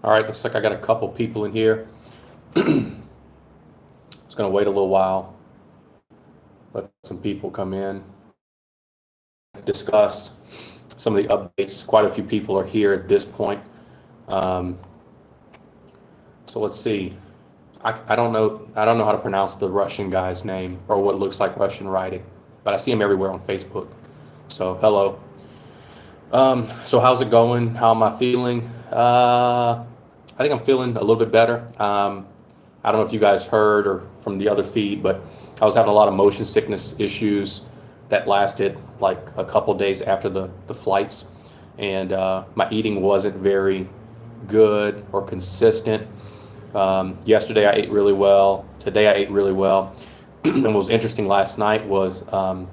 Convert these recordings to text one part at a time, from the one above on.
All right, looks like I got a couple people in here. Just gonna wait a little while, let some people come in, discuss some of the updates. Quite a few people are here at this point. Um, so let's see. I don't know how to pronounce the Russian guy's name or what looks like Russian writing, but I see him everywhere on Facebook. So hello. So how's it going? How am I feeling? I think I'm feeling a little bit better. I don't know if you guys heard or from the other feed, but I was having a lot of motion sickness issues that lasted like a couple days after the flights, and my eating wasn't very good or consistent. Yesterday I ate really well. Today I ate really well. And what was interesting last night was I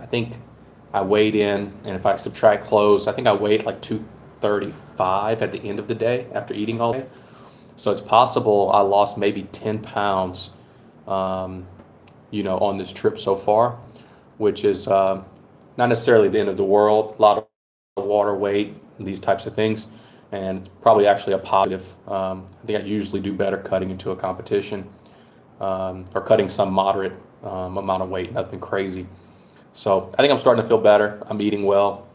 think I weighed in, and if I subtract clothes, I think I weighed like 235 at the end of the day after eating all day. So it's possible I lost maybe 10 pounds, on this trip so far, which is not necessarily the end of the world. A lot of water weight, these types of things, and it's probably actually a positive. I think I usually do better cutting into a competition or cutting some moderate amount of weight, nothing crazy. So I think I'm starting to feel better. I'm eating well.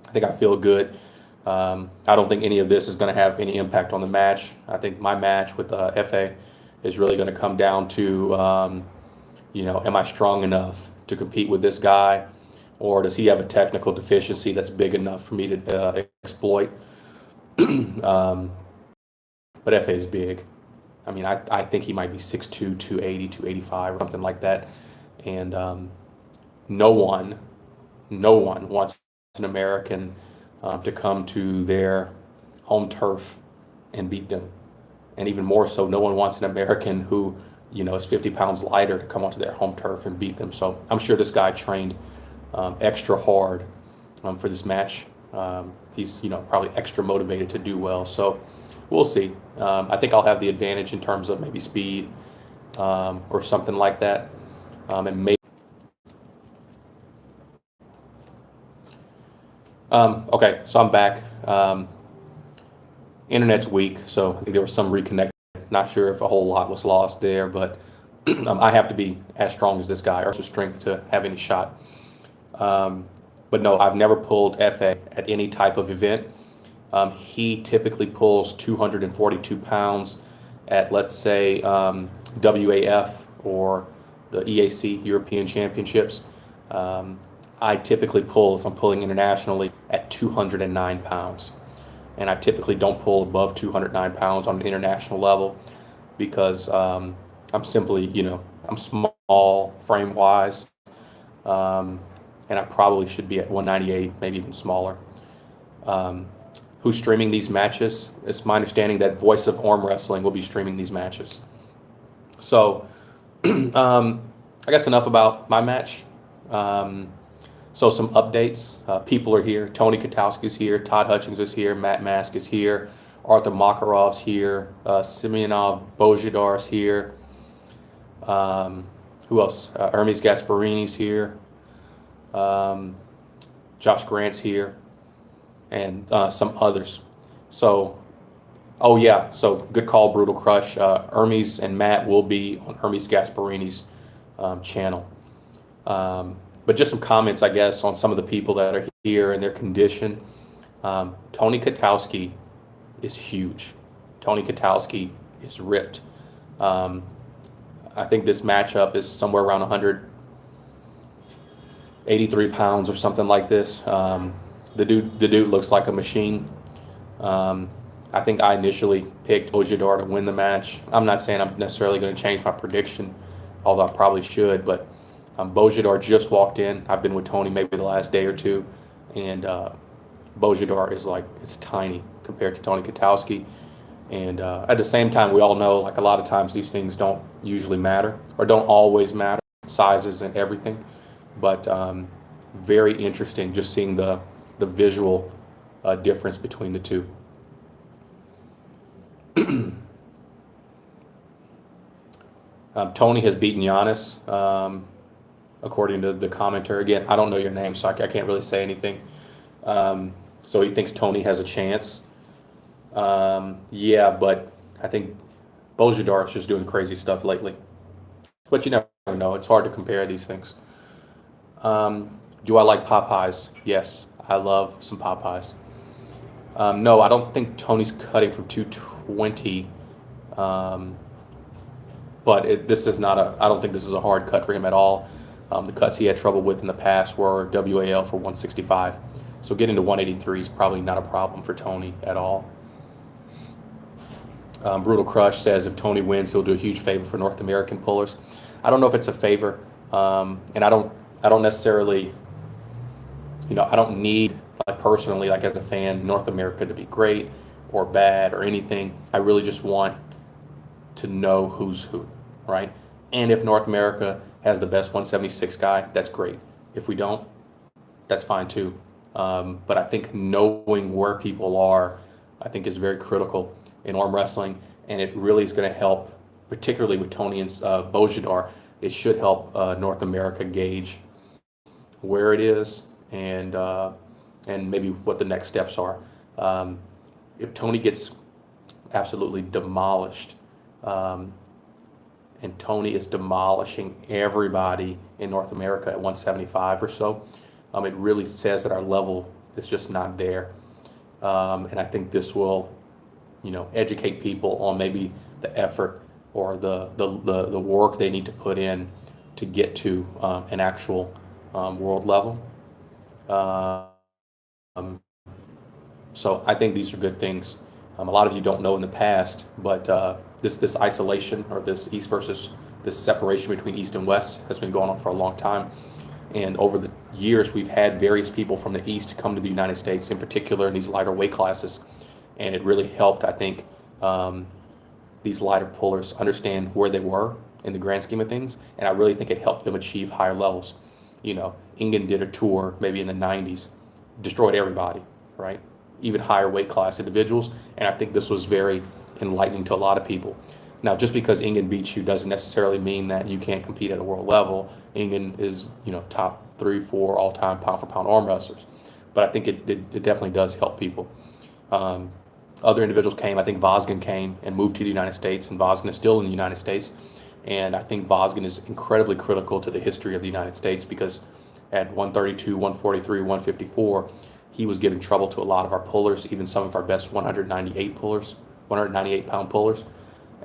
I think I feel good. I don't think any of this is going to have any impact on the match. I think my match with FA is really going to come down to, am I strong enough to compete with this guy, or does he have a technical deficiency that's big enough for me to exploit? um, but FA is big. I mean, I think he might be 6'2", 280, 285, or something like that. And no one wants an American to come to their home turf and beat them. And even more so, no one wants an American who, is 50 pounds lighter to come onto their home turf and beat them. So I'm sure this guy trained extra hard for this match. He's, probably extra motivated to do well. So we'll see. I think I'll have the advantage in terms of maybe speed or something like that. And maybe. Okay, so I'm back. Internet's weak, so I think there was some reconnect. Not sure if a whole lot was lost there, but I have to be as strong as this guy or the strength to have any shot. But no, I've never pulled FA at any type of event. He typically pulls 242 pounds at, let's say, WAF or the EAC, European Championships. I typically pull, if I'm pulling internationally, at 209 pounds. And I typically don't pull above 209 pounds on an international level because I'm simply, I'm small frame-wise, and I probably should be at 198, maybe even smaller. Who's streaming these matches? It's my understanding that Voice of Arm Wrestling will be streaming these matches. So I guess enough about my match. So some updates. People are here. Tony Katowski's here. Todd Hutchings is here. Matt Mask is here. Arthur Makarov's here. Simeonov Bojadar's here. Who else? Hermes Gasparini's here. Josh Grant's here. And some others. So, oh yeah. So good call, Brutal Crush. Hermes and Matt will be on Hermes Gasparini's channel. But just some comments, I guess, on some of the people that are here and their condition. Tony Katowski is huge. Tony Katowski is ripped. I think this matchup is somewhere around 183 pounds or something like this. The dude looks like a machine. I think I initially picked Ojidar to win the match. I'm not saying I'm necessarily going to change my prediction, although I probably should, but Bojidar just walked in. I've been with Tony maybe the last day or two, and Bojidar is it's tiny compared to Tony Katowski. And at the same time, we all know, like, a lot of times these things don't usually matter or don't always matter, sizes and everything. But very interesting just seeing the visual difference between the two. Tony has beaten Giannis. According to the commenter. Again, I don't know your name, so I can't really say anything. So he thinks Tony has a chance. Yeah, but I think Bojidar is just doing crazy stuff lately. But you never know. It's hard to compare these things. Do I like Popeyes? Yes, I love some Popeyes. No, I don't think Tony's cutting from 220. Um, but this is not a. I don't think this is a hard cut for him at all. The cuts he had trouble with in the past were WAL for 165. So getting to 183 is probably not a problem for Tony at all. Brutal Crush says if Tony wins, he'll do a huge favor for North American pullers. I don't know if it's a favor, and I don't necessarily, I don't need, like personally, like as a fan, North America to be great or bad or anything. I really just want to know who's who, right? And if North America has the best 176 guy, that's great. If we don't, that's fine too. But I think knowing where people are, I think is very critical in arm wrestling, and it really is going to help, particularly with Tony and Bojidar. It should help North America gauge where it is and maybe what the next steps are. If Tony gets absolutely demolished, um, and Tony is demolishing everybody in North America at 175 or so, it really says that our level is just not there. And I think this will, educate people on maybe the effort or the work they need to put in to get to an actual world level. Um, so I think these are good things. A lot of you don't know in the past, but this isolation or this separation between East and West has been going on for a long time. And over the years, we've had various people from the East come to the United States, in particular in these lighter weight classes. And it really helped, I think, these lighter pullers understand where they were in the grand scheme of things. And I really think it helped them achieve higher levels. Ingen did a tour maybe in the 90s, destroyed everybody, right? Even higher weight class individuals. And I think this was very enlightening to a lot of people. Now, just because Ingen beats you doesn't necessarily mean that you can't compete at a world level. Ingen is, top 3, 4 all-time pound-for-pound arm wrestlers. But I think it definitely does help people. Other individuals came. I think Vosgin came and moved to the United States, and Vosgin is still in the United States. And I think Vosgin is incredibly critical to the history of the United States because at 132, 143, 154, he was giving trouble to a lot of our pullers, even some of our best 198 pound pullers.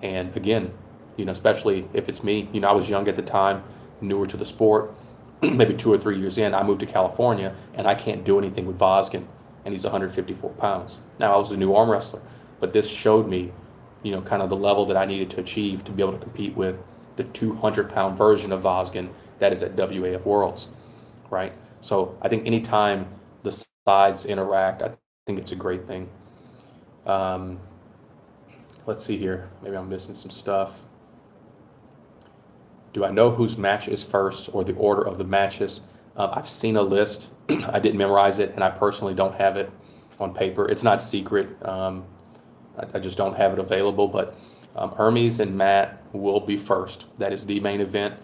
And again, especially if it's me, I was young at the time, newer to the sport, maybe 2 or 3 years in, I moved to California and I can't do anything with Vosgin and he's 154 pounds. Now I was a new arm wrestler, but this showed me, kind of the level that I needed to achieve to be able to compete with the 200-pound version of Vosgin that is at WAF Worlds, right? So I think anytime the sides interact, I think it's a great thing. Let's see here. Maybe I'm missing some stuff. Do I know whose match is first or the order of the matches? I've seen a list. I didn't memorize it, and I personally don't have it on paper. It's not secret. I just don't have it available. But Hermes and Matt will be first. That is the main event.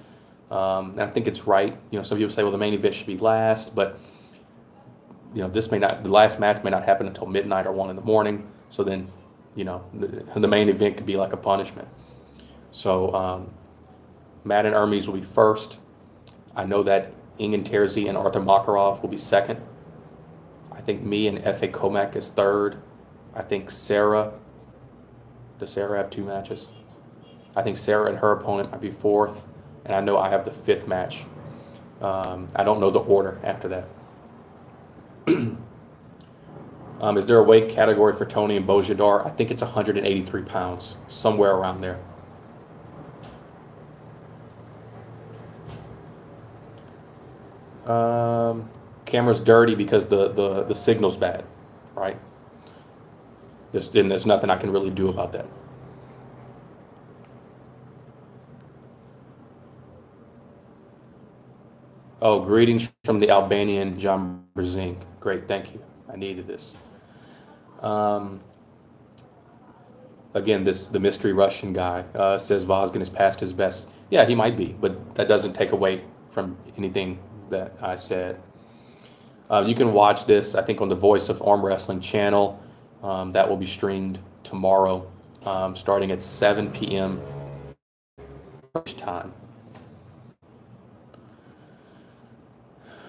And I think it's right. Some people say, well, the main event should be last, but the last match may not happen until midnight or 1 in the morning. So then, the main event could be like a punishment. So Matt and Hermes will be first. I know that Ingen Terzi and Arthur Makarov will be second. I think me and F.A. Comac is third. I think Sarah, does Sarah have 2 matches? I think Sarah and her opponent might be fourth. And I know I have the 5th match. I don't know the order after that. Is there a weight category for Tony and Bojidar? I think it's 183 pounds, somewhere around there. Camera's dirty because the signal's bad, right? There's nothing I can really do about that. Oh, greetings from the Albanian John Brzink. Great, thank you. I needed this. Again, the mystery Russian guy says Vosgin is past his best. Yeah, he might be, but that doesn't take away from anything that I said. You can watch this, I think, on the Voice of Arm Wrestling channel. That will be streamed tomorrow, starting at 7 p.m. time.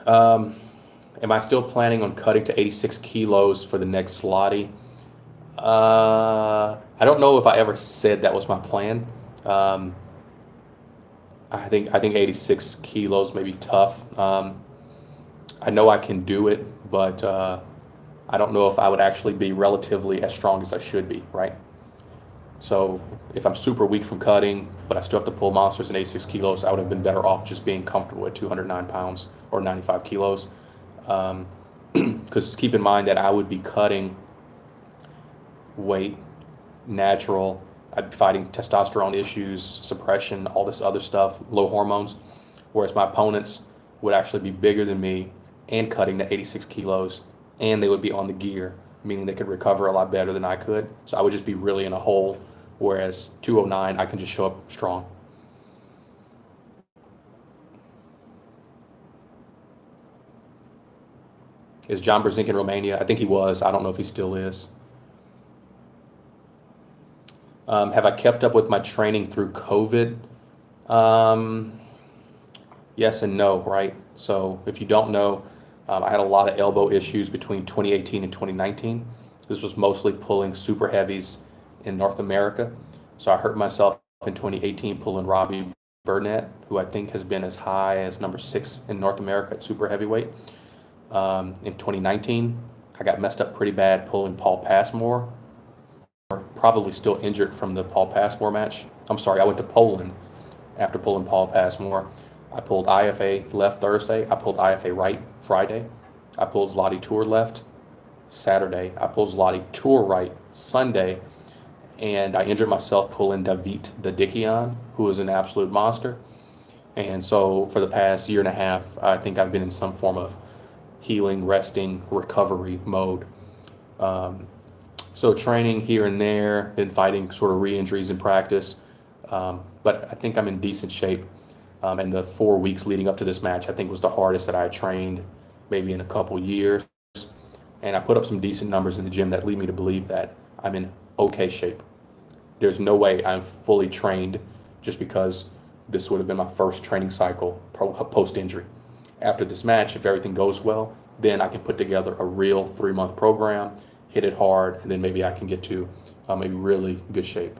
Am I still planning on cutting to 86 kilos for the next Slotty? I don't know if I ever said that was my plan. Um, I think 86 kilos may be tough. I know I can do it, but I don't know if I would actually be relatively as strong as I should be, right? So if I'm super weak from cutting, but I still have to pull monsters in 86 kilos, I would have been better off just being comfortable at 209 pounds or 95 kilos. Because keep in mind that I would be cutting weight, natural. I'd be fighting testosterone issues, suppression, all this other stuff, low hormones. Whereas my opponents would actually be bigger than me and cutting to 86 kilos, and they would be on the gear, meaning they could recover a lot better than I could. So I would just be really in a hole, whereas 209, I can just show up strong. Is John Brzezinski in Romania? I think he was. I don't know if he still is. Have I kept up with my training through COVID? Um, yes and no, right? So if you don't know, I had a lot of elbow issues between 2018 and 2019. This was mostly pulling super heavies in North America. So I hurt myself in 2018 pulling Robbie Burnett, who I think has been as high as number 6 in North America at super heavyweight. In 2019, I got messed up pretty bad pulling Paul Passmore, probably still injured from the Paul Passmore match. I'm sorry, I went to Poland after pulling Paul Passmore. I pulled IFA left Thursday. I pulled IFA right Friday. I pulled Zloty Tour left Saturday. I pulled Zloty Tour right Sunday. And I injured myself pulling David the Dickion, who is an absolute monster. And so for the past year and a half, I think I've been in some form of healing, resting, recovery mode. Um, so training here and there, been fighting sort of re-injuries in practice. But I think I'm in decent shape. And the 4 weeks leading up to this match, I think was the hardest that I trained maybe in a couple years. And I put up some decent numbers in the gym that lead me to believe that I'm in okay shape. There's no way I'm fully trained just because this would have been my first training cycle post injury. After this match, if everything goes well, then I can put together a real 3-month program, hit it hard, and then maybe I can get to maybe really good shape.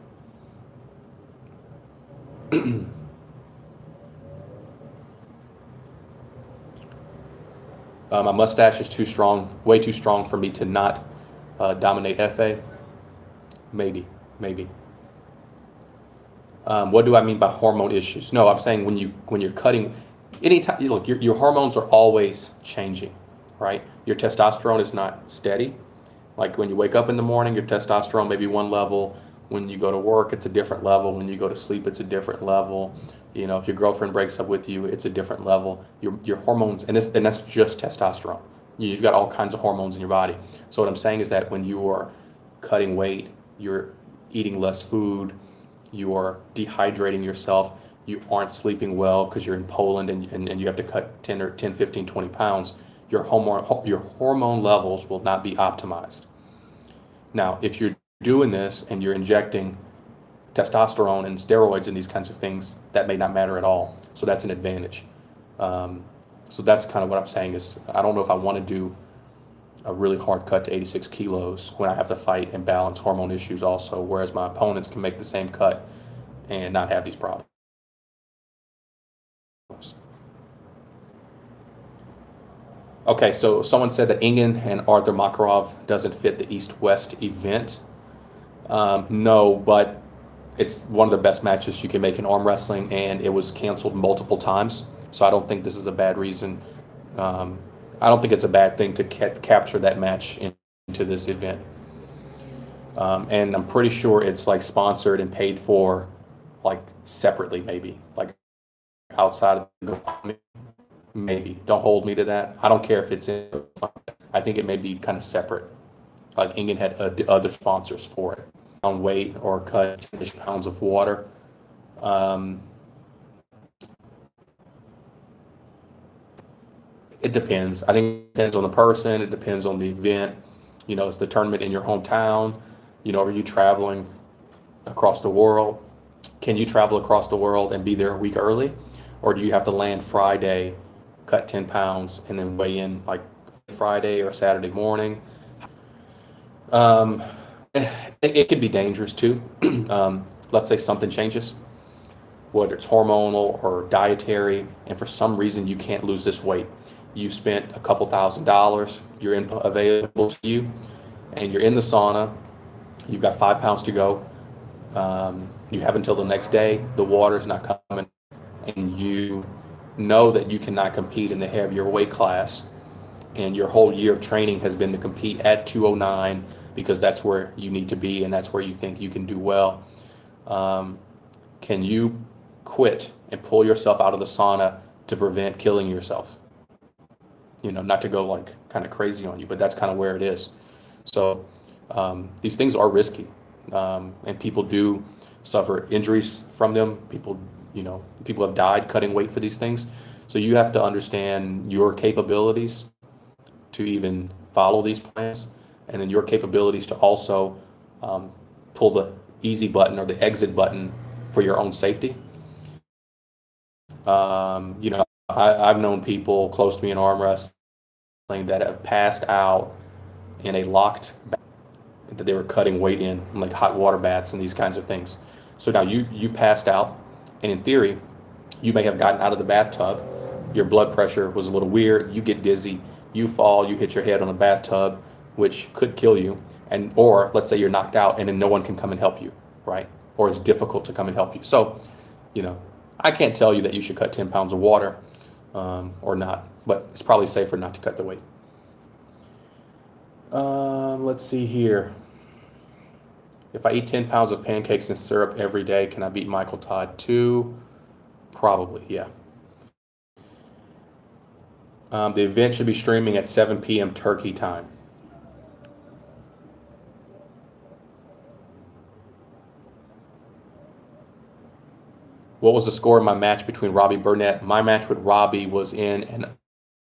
My mustache is too strong, way too strong for me to not dominate FA. Maybe, maybe. What do I mean by hormone issues? No, I'm saying when you're cutting, anytime look, your hormones are always changing, right? Your testosterone is not steady. Like when you wake up in the morning, your testosterone may be one level. When you go to work, it's a different level. When you go to sleep, it's a different level. You know, if your girlfriend breaks up with you, it's a different level. Your hormones, and that's just testosterone. You've got all kinds of hormones in your body. So what I'm saying is that when you are cutting weight, you're eating less food, you are dehydrating yourself, you aren't sleeping well because you're in Poland and you have to cut 10 or 10, 15, 20 pounds, your hormone levels will not be optimized. Now, if you're doing this and you're injecting testosterone and steroids and these kinds of things, that may not matter at all. So that's an advantage. So that's kind of what I'm saying is I don't know if I want to do a really hard cut to 86 kilos when I have to fight and balance hormone issues also, whereas my opponents can make the same cut and not have these problems. Okay, so someone said that Ingen and Arthur Makarov doesn't fit the East-West event. No, but it's one of the best matches you can make in arm wrestling, and it was canceled multiple times. So I don't think this is a bad reason. I don't think it's a bad thing to capture that match into this event. And I'm pretty sure it's like sponsored and paid for, like separately, maybe like outside of the maybe. Don't hold me to that. I don't care if it's in. I think it may be kind of separate. Like Ingen had other sponsors for it. On weight or cut 10 pounds of water. It depends. I think it depends on the person. It depends on the event. Is the tournament in your hometown? Are you traveling across the world? Can you travel across the world and be there a week early? Or do you have to land Friday, cut 10 pounds, and then weigh in like Friday or Saturday morning? Um, it can be dangerous too. Let's say something changes, whether it's hormonal or dietary, and for some reason you can't lose this weight. You've spent a couple $1,000s, you're available to you, and you're in the sauna, you've got 5 pounds to go. You have until the next day, the water's not coming, and you know that you cannot compete in the heavier weight class, and your whole year of training has been to compete at 209 because that's where you need to be and that's where you think you can do well. Can you quit and pull yourself out of the sauna to prevent killing yourself? Not to go like kind of crazy on you, but that's kind of where it is. So these things are risky, and people do suffer injuries from them. People have died cutting weight for these things. So you have to understand your capabilities to even follow these plans, and then your capabilities to also pull the easy button or the exit button for your own safety. I've known people close to me in arm wrestling that have passed out in a locked bath that they were cutting weight in, like hot water baths and these kinds of things. So now you passed out, and in theory, you may have gotten out of the bathtub. Your blood pressure was a little weird. You get dizzy. You fall. You hit your head on a bathtub, which could kill you. Or let's say you're knocked out, and then no one can come and help you, right? Or it's difficult to come and help you. So, I can't tell you that you should cut 10 pounds of water or not, but it's probably safer not to cut the weight. Let's see here. If I eat 10 pounds of pancakes and syrup every day, can I beat Michael Todd too? Probably, yeah. The event should be streaming at 7 p.m. Turkey time. What was the score in my match between Robbie Burnett? My match with Robbie was in an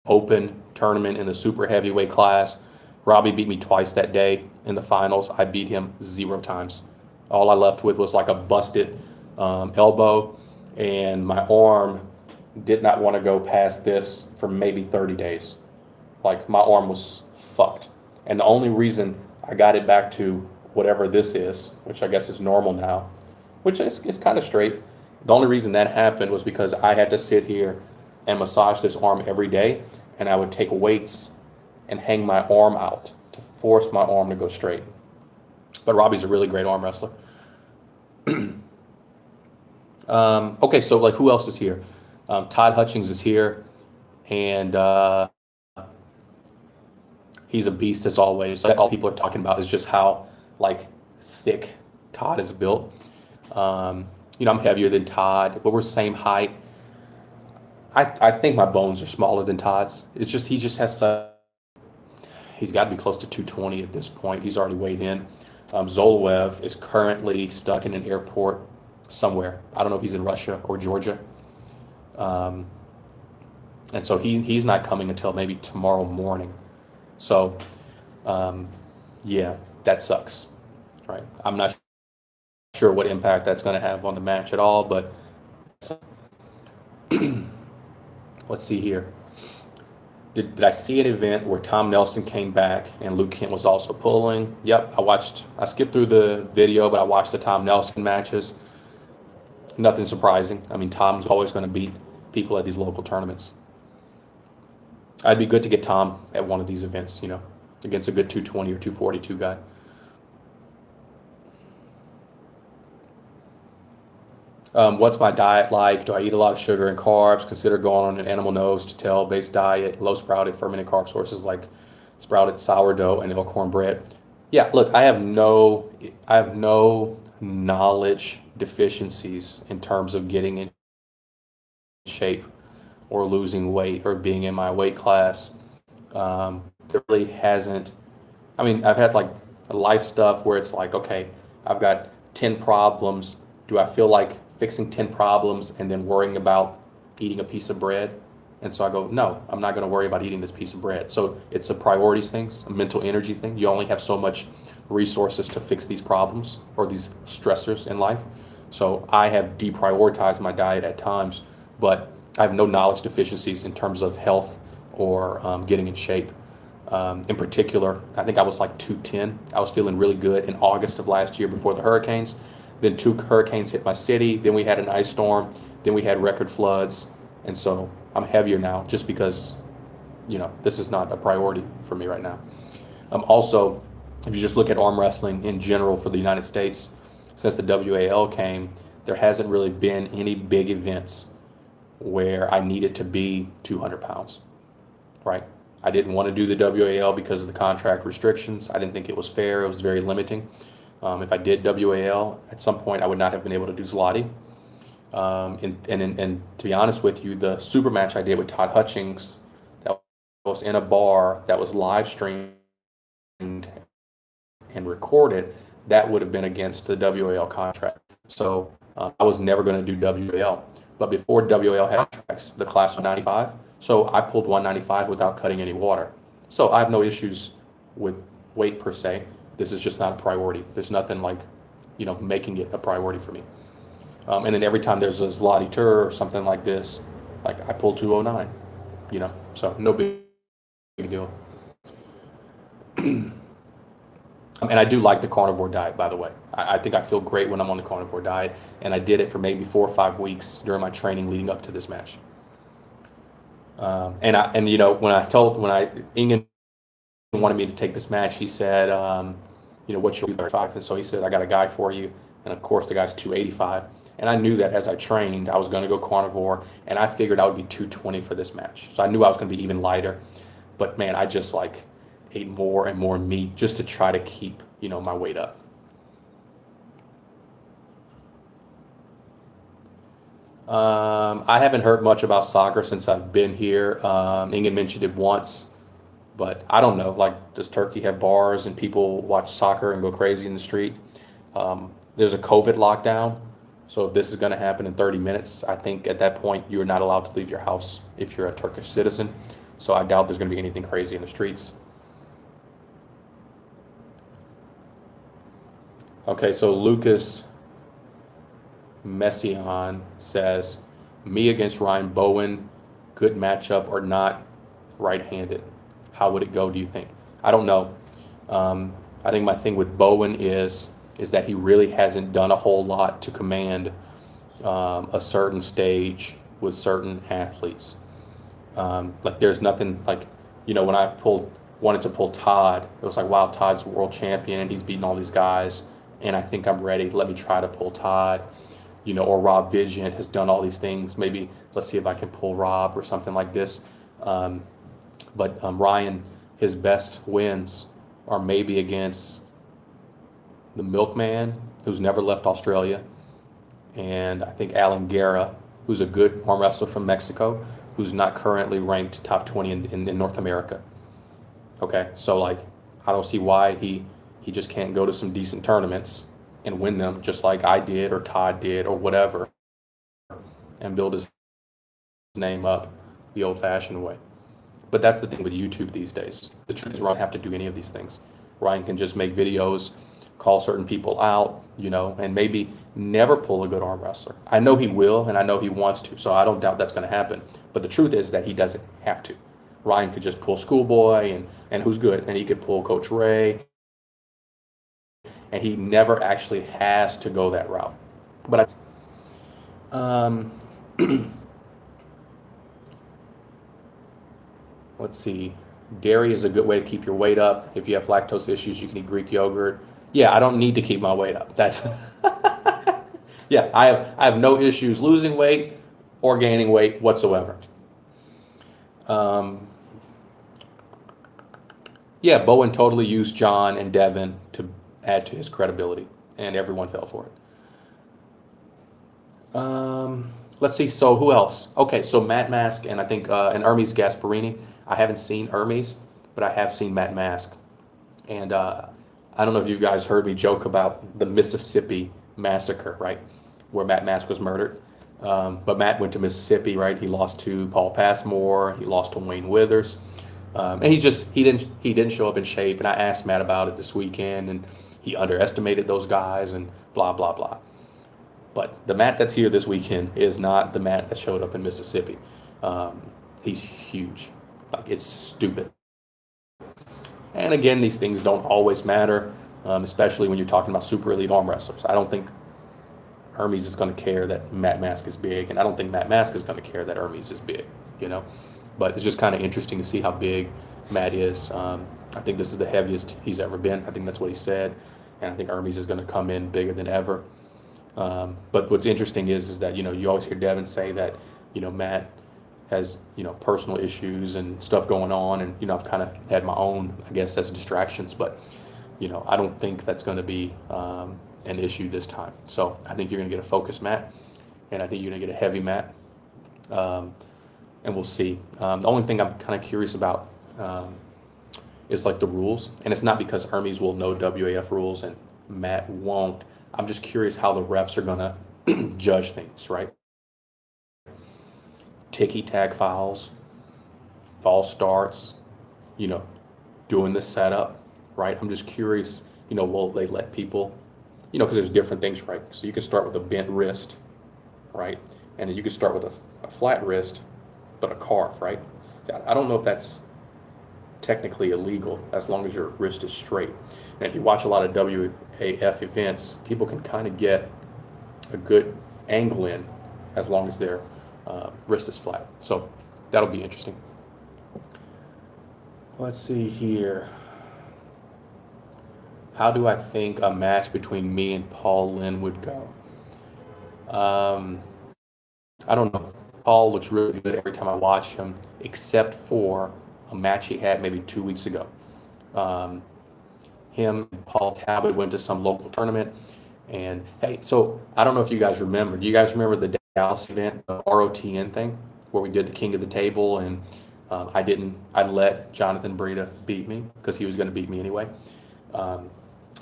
open tournament in the super heavyweight class. Robbie beat me twice that day in the finals. I beat him 0 times. All I left with was like a busted elbow, and my arm did not want to go past this for maybe 30 days. Like my arm was fucked. And the only reason I got it back to whatever this is, which I guess is normal now, which is kind of straight. The only reason that happened was because I had to sit here and massage this arm every day, and I would take weights and hang my arm out to force my arm to go straight. But Robbie's a really great arm wrestler. Okay, so like who else is here? Todd Hutchings is here, and he's a beast as always. That's all people are talking about is just how like thick Todd is built. I'm heavier than Todd, but we're same height. I think my bones are smaller than Todd's. It's just he just has such. He's got to be close to 220 at this point. He's already weighed in. Zoloev is currently stuck in an airport somewhere. I don't know if he's in Russia or Georgia. And so he's not coming until maybe tomorrow morning. So, yeah, that sucks, right? I'm not sure what impact that's going to have on the match at all, but let's see here. Did I see an event where Tom Nelson came back and Luke Kent was also pulling? Yep, I skipped through the video, but I watched the Tom Nelson matches. Nothing surprising. I mean, Tom's always going to beat people at these local tournaments. I'd be good to get Tom at one of these events, against a good 220 or 242 guy. What's my diet like? Do I eat a lot of sugar and carbs? Consider going on an animal nose to tail based diet, low sprouted fermented carb sources like sprouted sourdough and Elkhorn bread. Yeah, look, I have no knowledge deficiencies in terms of getting in shape or losing weight or being in my weight class. There really hasn't. I mean, I've had like life stuff where it's like, okay, I've got 10 problems. Do I feel like fixing 10 problems and then worrying about eating a piece of bread And so I go, no, I'm not going to worry about eating this piece of bread. So it's a priorities thing, a mental energy thing. You only have so much resources to fix these problems or these stressors in life. So I have deprioritized my diet at times, but I have no knowledge deficiencies in terms of health or getting in shape. In particular, I think I was like 210. I was feeling really good in August of last year before the hurricanes. Then two hurricanes hit my city. Then we had an ice storm. Then we had record floods. And so I'm heavier now just because, this is not a priority for me right now. Also, if you just look at arm wrestling in general for the United States, since the WAL came, there hasn't really been any big events where I needed to be 200 pounds, right? I didn't want to do the WAL because of the contract restrictions. I didn't think it was fair. It was very limiting. If I did WAL, at some point I would not have been able to do Zloty. And to be honest with you, the super match I did with Todd Hutchings, that was in a bar, that was live streamed and recorded, that would have been against the WAL contract. So I was never going to do WAL. But before WAL had contracts, the class was 95. So I pulled 195 without cutting any water. So I have no issues with weight per se. This is just not a priority. There's nothing like, making it a priority for me. And then every time there's a Zloty tour or something like this, like I pull 209, so no big deal. And I do like the carnivore diet, by the way. I think I feel great when I'm on the carnivore diet, and I did it for maybe 4 or 5 weeks during my training leading up to this match. When Ingen wanted me to take this match, he said, what's your 35? And so he said, I got a guy for you. And of course, the guy's 285. And I knew that as I trained, I was going to go carnivore, and I figured I would be 220 for this match. So I knew I was going to be even lighter. But man, I just ate more and more meat just to try to keep, my weight up. I haven't heard much about soccer since I've been here. Ingen mentioned it once, but I don't know. Does Turkey have bars and people watch soccer and go crazy in the street? There's a COVID lockdown. So if this is going to happen in 30 minutes, I think at that point you are not allowed to leave your house if you're a Turkish citizen. So I doubt there's going to be anything crazy in the streets. Okay, so Lucas Messiaen says, me against Ryan Bowen, good matchup or not, right-handed. How would it go, do you think? I don't know. I think my thing with Bowen is that he really hasn't done a whole lot to command a certain stage with certain athletes. There's nothing when I wanted to pull Todd, it was like, wow, Todd's world champion and he's beating all these guys, and I think I'm ready. Let me try to pull Todd. Or Rob Vigent has done all these things. Maybe let's see if I can pull Rob or something like this. But Ryan, his best wins are maybe against the Milkman, who's never left Australia, and I think Alan Guerra, who's a good arm wrestler from Mexico, who's not currently ranked top 20 in North America. Okay, so I don't see why he just can't go to some decent tournaments and win them just like I did or Todd did or whatever, and build his name up the old-fashioned way. But that's the thing with YouTube these days. The truth is Ryan doesn't have to do any of these things. Ryan can just make videos, call certain people out, and maybe never pull a good arm wrestler. I know he will, and I know he wants to, so I don't doubt that's going to happen. But the truth is that he doesn't have to. Ryan could just pull Schoolboy and who's good, and he could pull Coach Ray, and he never actually has to go that route. But let's see. Dairy is a good way to keep your weight up. If you have lactose issues, you can eat Greek yogurt. Yeah, I don't need to keep my weight up. That's yeah, I have no issues losing weight or gaining weight whatsoever. Yeah, Bowen totally used John and Devin to add to his credibility, and everyone fell for it. Let's see. So who else? Okay, so Matt Mask and I think and Hermes Gasparini. I haven't seen Hermes, but I have seen Matt Mask, and I don't know if you guys heard me joke about the Mississippi massacre, right, where Matt Mask was murdered. But Matt went to Mississippi, right? He lost to Paul Passmore. He lost to Wayne Withers. And he didn't show up in shape. And I asked Matt about it this weekend, and he underestimated those guys and blah blah blah. But the Matt that's here this weekend is not the Matt that showed up in Mississippi. Um, he's huge, like it's stupid. And again, these things don't always matter, especially when you're talking about super elite arm wrestlers. I don't think Hermes is going to care that Matt Mask is big, and I don't think Matt Mask is going to care that Hermes is big, you know. But it's just kind of interesting to see how big Matt is. I think this is the heaviest he's ever been. I think that's what he said, and I think Hermes is going to come in bigger than ever. But what's interesting is that you always hear Devin say that Matt has personal issues and stuff going on, and I've kind of had my own, I guess, as distractions, but I don't think that's going to be an issue this time. So I think you're going to get a focused Matt, and I think you're going to get a heavy Matt, and we'll see. The only thing I'm kind of curious about is like the rules, and it's not because Hermes will know WAF rules and Matt won't. I'm just curious how the refs are going to judge things, right? Ticky-tack fouls, false starts, doing the setup, right? I'm just curious, will they let people, because there's different things, right? So you can start with a bent wrist, right? And then you can start with a flat wrist, but a carve, right? I don't know if that's technically illegal as long as your wrist is straight. And if you watch a lot of WAF events, people can kind of get a good angle in as long as their wrist is flat. So that'll be interesting. Let's see here. How do I think a match between me and Paul Lynn would go? I don't know. Paul looks really good every time I watch him, except for a match he had maybe 2 weeks ago. Him and Paul Talbot went to some local tournament. And hey, so I don't know if you guys remember. Do you guys remember the Dallas event, the ROTN thing, where we did the King of the Table, and I let Jonathan Brita beat me because he was going to beat me anyway. I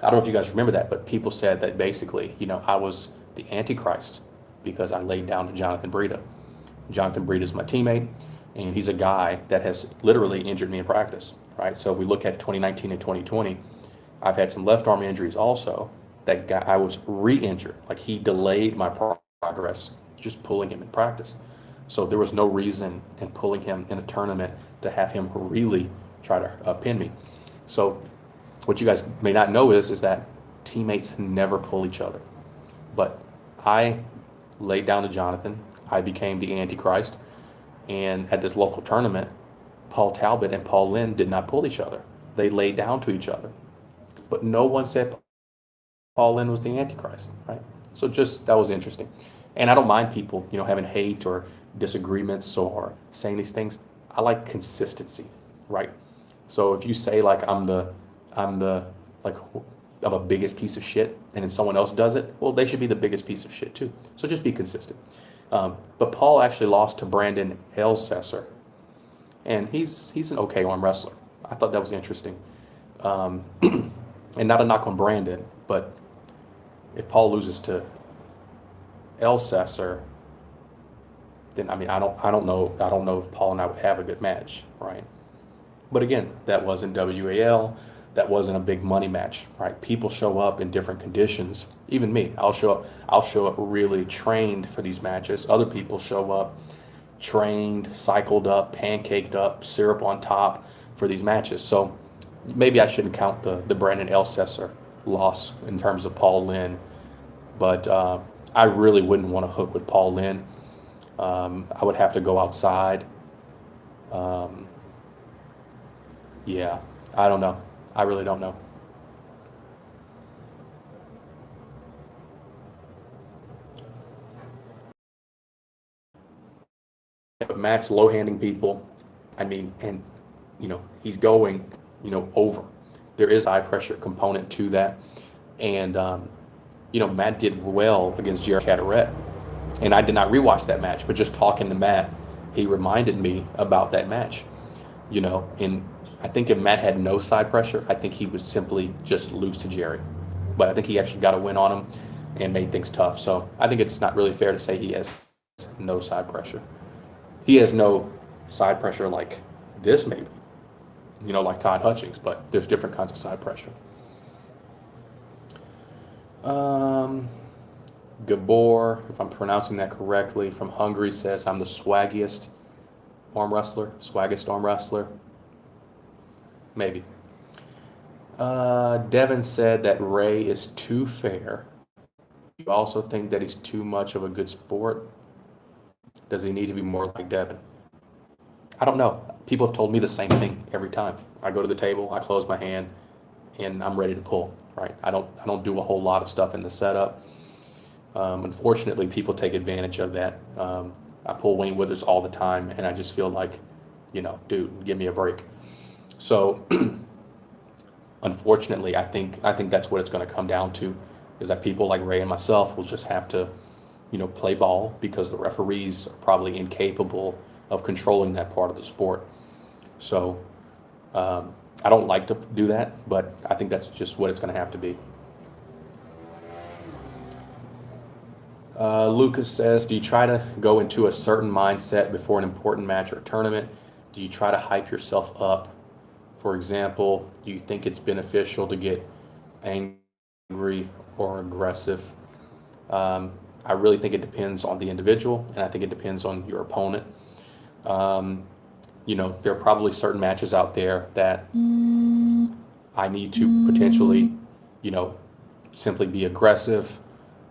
don't know if you guys remember that, but people said that basically, I was the Antichrist because I laid down to Jonathan Brita. Jonathan Brita is my teammate, and he's a guy that has literally injured me in practice, right? So if we look at 2019 and 2020, I've had some left arm injuries also. That guy, I was re-injured. Like, he delayed my progress just pulling him in practice. So there was no reason in pulling him in a tournament to have him really try to pin me. So what you guys may not know is that teammates never pull each other. But I laid down to Jonathan. I became the Antichrist. And at this local tournament, Paul Talbot and Paul Lynn did not pull each other. They laid down to each other. But no one said Paul Lynn was the Antichrist, right? So just, that was interesting. And I don't mind people, having hate or disagreements or saying these things. I like consistency, right? So if you say like I'm the like I'm a biggest piece of shit, and then someone else does it, well, they should be the biggest piece of shit too. So just be consistent. But Paul actually lost to Brandon Elsesser, and he's an okay arm wrestler. I thought that was interesting. And not a knock on Brandon, but if Paul loses to Elsesser, then I don't know if Paul and I would have a good match, right? But again, that wasn't WAL. That wasn't a big money match, right? People show up in different conditions. Even me, I'll show up really trained for these matches. Other people show up trained, cycled up, pancaked up, syrup on top for these matches. So maybe I shouldn't count the Brandon Elsesser loss in terms of Paul Lynn, but I really wouldn't want to hook with Paul Lynn. I would have to go outside. Yeah, I don't know. I really don't know. But Matt's low-handing people. And he's going, over. There is high pressure component to that, and Matt did well against Jerry Cataret, and I did not rewatch that match, but just talking to Matt, he reminded me about that match. And I think if Matt had no side pressure, I think he would simply just lose to Jerry. But I think he actually got a win on him and made things tough. So I think it's not really fair to say he has no side pressure. He has no side pressure like this, maybe, like Todd Hutchings, but there's different kinds of side pressure. Gabor, if I'm pronouncing that correctly, from Hungary says I'm the swaggiest arm wrestler. Maybe. Devin said that Ray is too fair. You also think that he's too much of a good sport? Does he need to be more like Devin? I don't know. People have told me the same thing every time. I go to the table, I close my hand, and I'm ready to pull. Right? I don't do a whole lot of stuff in the setup. Unfortunately, people take advantage of that. I pull Wayne Withers all the time, and I just feel like, dude, give me a break. So, unfortunately, I think that's what it's going to come down to, is that people like Ray and myself will just have to, play ball because the referees are probably incapable of controlling that part of the sport. So, I don't like to do that, but I think that's just what it's going to have to be. Lucas says, do you try to go into a certain mindset before an important match or tournament? Do you try to hype yourself up? For example, do you think it's beneficial to get angry or aggressive? I really think it depends on the individual, and I think it depends on your opponent. There are probably certain matches out there that I need to potentially, simply be aggressive,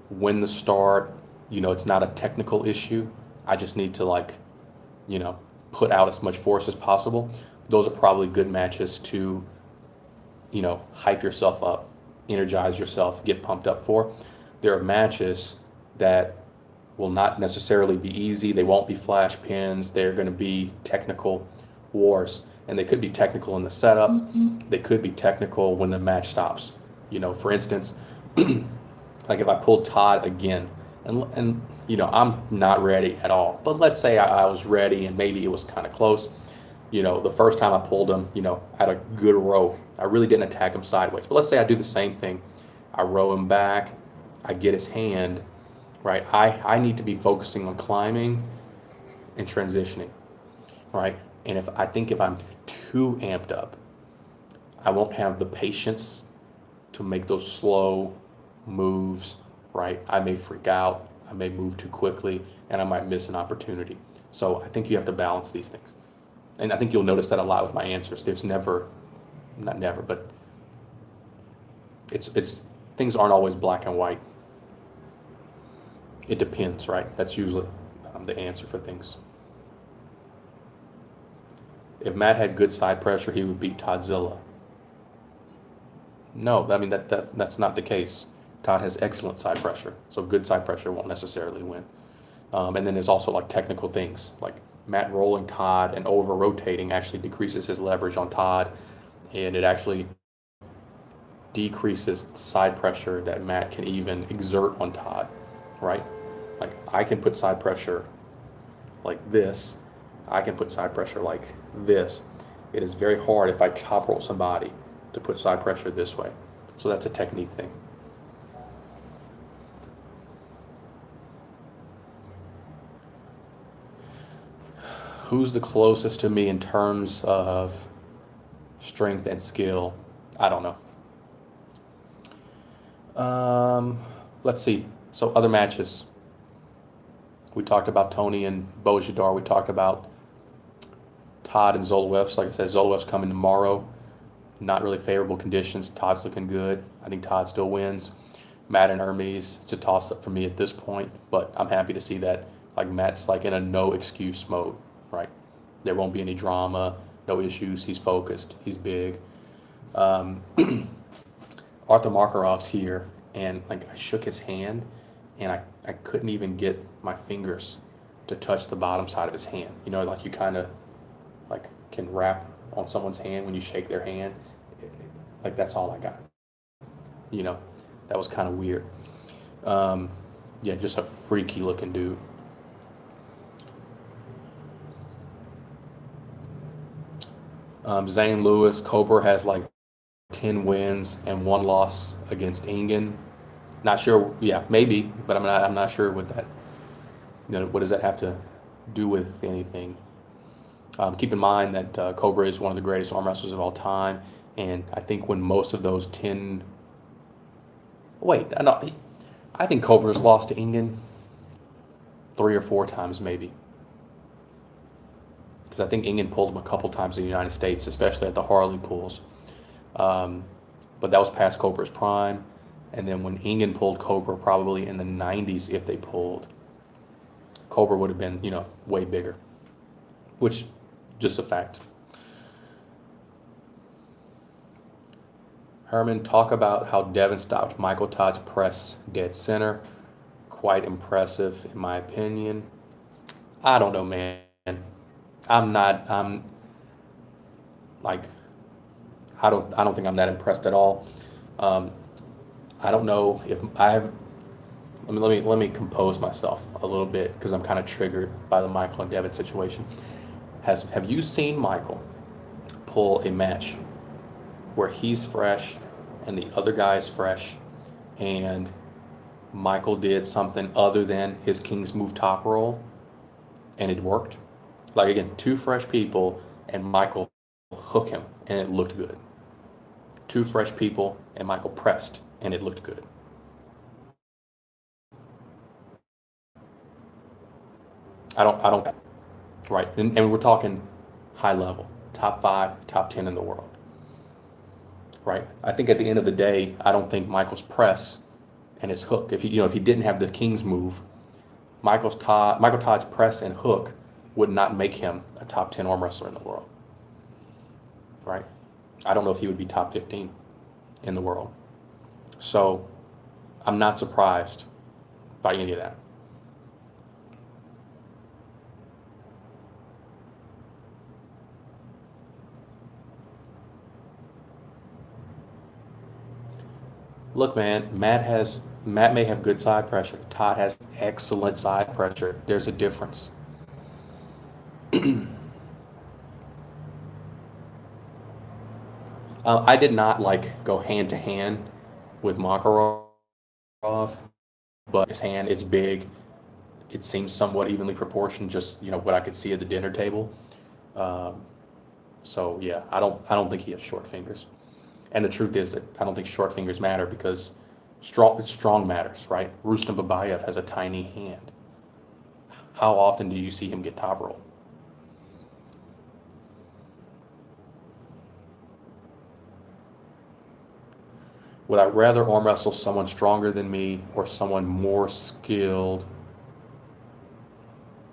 win the start. It's not a technical issue. I just need to put out as much force as possible. Those are probably good matches to, hype yourself up, energize yourself, get pumped up for. There are matches that will not necessarily be easy. They won't be flash pins. They're going to be technical wars. And they could be technical in the setup. They could be technical when the match stops. For instance, like if I pulled Todd again, and I'm not ready at all. But let's say I was ready and maybe it was kind of close. The first time I pulled him, I had a good row. I really didn't attack him sideways. But let's say I do the same thing. I row him back. I get his hand, right? I need to be focusing on climbing and transitioning, right? And if I'm too amped up, I won't have the patience to make those slow moves, right? I may freak out, I may move too quickly, and I might miss an opportunity. So I think you have to balance these things. And I think you'll notice that a lot with my answers. There's not never, but it's things aren't always black and white. It depends, right? That's usually the answer for things. If Matt had good side pressure, he would beat Toddzilla. No, I mean that's not the case. Todd has excellent side pressure, so good side pressure won't necessarily win. And then there's also technical things, like Matt rolling Todd and over rotating actually decreases his leverage on Todd, and it actually decreases the side pressure that Matt can even exert on Todd, right? Like I can put side pressure like this, I can put side pressure like this. It is very hard if I top roll somebody to put side pressure this way. So that's a technique thing. Who's the closest to me in terms of strength and skill? I don't know. Let's see. So other matches. We talked about Tony and Bojidar. We talked about Todd and Zoloevs. Like I said, Zoloevs coming tomorrow. Not really favorable conditions. Todd's looking good. I think Todd still wins. Matt and Hermes, it's a toss-up for me at this point, but I'm happy to see that Matt's in a no excuse mode, right? There won't be any drama, no issues. He's focused. He's big. Arthur Makarov's here, and I shook his hand, and I couldn't even get my fingers to touch the bottom side of his hand. You kind of can wrap on someone's hand when you shake their hand. That's all I got. That was kind of weird. Yeah, just a freaky looking dude. Zane Lewis, Cobra has 10 wins and 1 loss against Ingen. Not sure. Yeah, maybe, but I'm not sure with that. what does that have to do with anything? Keep in mind that Cobra is one of the greatest arm wrestlers of all time, and I think when most of those 10, wait, I think Cobra's lost to England 3 or 4 times maybe, because I think England pulled him a couple times in the United States, especially at the Harley pools. But that was past Cobra's prime, and then when England pulled Cobra, probably in the 90s, if they pulled, Cobra would have been, way bigger, which just a fact. Herman, talk about how Devin stopped Michael Todd's press dead center. Quite impressive, in my opinion. I don't know, man. I'm like, I don't think I'm that impressed at all. I don't know if I have. Let me compose myself a little bit because I'm kind of triggered by the Michael and Devin situation. Have you seen Michael pull a match where he's fresh and the other guy is fresh, and Michael did something other than his King's Move top roll, and it worked? Like, again, two fresh people and Michael hook him, and it looked good. Two fresh people and Michael pressed, and it looked good. I don't, right? And we're talking high level, top 5, top 10 in the world, right? I think at the end of the day, I don't think Michael's press and his hook, if he didn't have the King's Move, Michael Todd's press and hook would not make him a top 10 arm wrestler in the world, right? I don't know if he would be top 15 in the world. So I'm not surprised by any of that. Look, man, Matt may have good side pressure. Todd has excellent side pressure. There's a difference. I did not go hand to hand with Makarov, but his hand, it's big. It seems somewhat evenly proportioned, just what I could see at the dinner table. Um, so yeah, I don't think he has short fingers. And the truth is that I don't think short fingers matter because strong matters, right? Rustam Babayev has a tiny hand. How often do you see him get top roll? Would I rather arm wrestle someone stronger than me or someone more skilled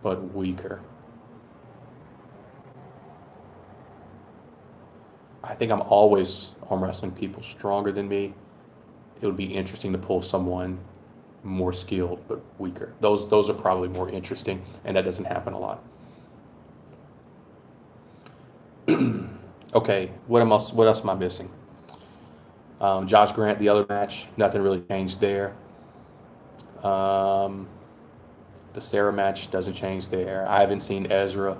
but weaker? I think I'm always arm wrestling people stronger than me. It would be interesting to pull someone more skilled but weaker. Those are probably more interesting, and that doesn't happen a lot. Okay, what else am I missing? Josh Grant, the other match, nothing really changed there. Um, the Sarah match doesn't change there. I haven't seen Ezra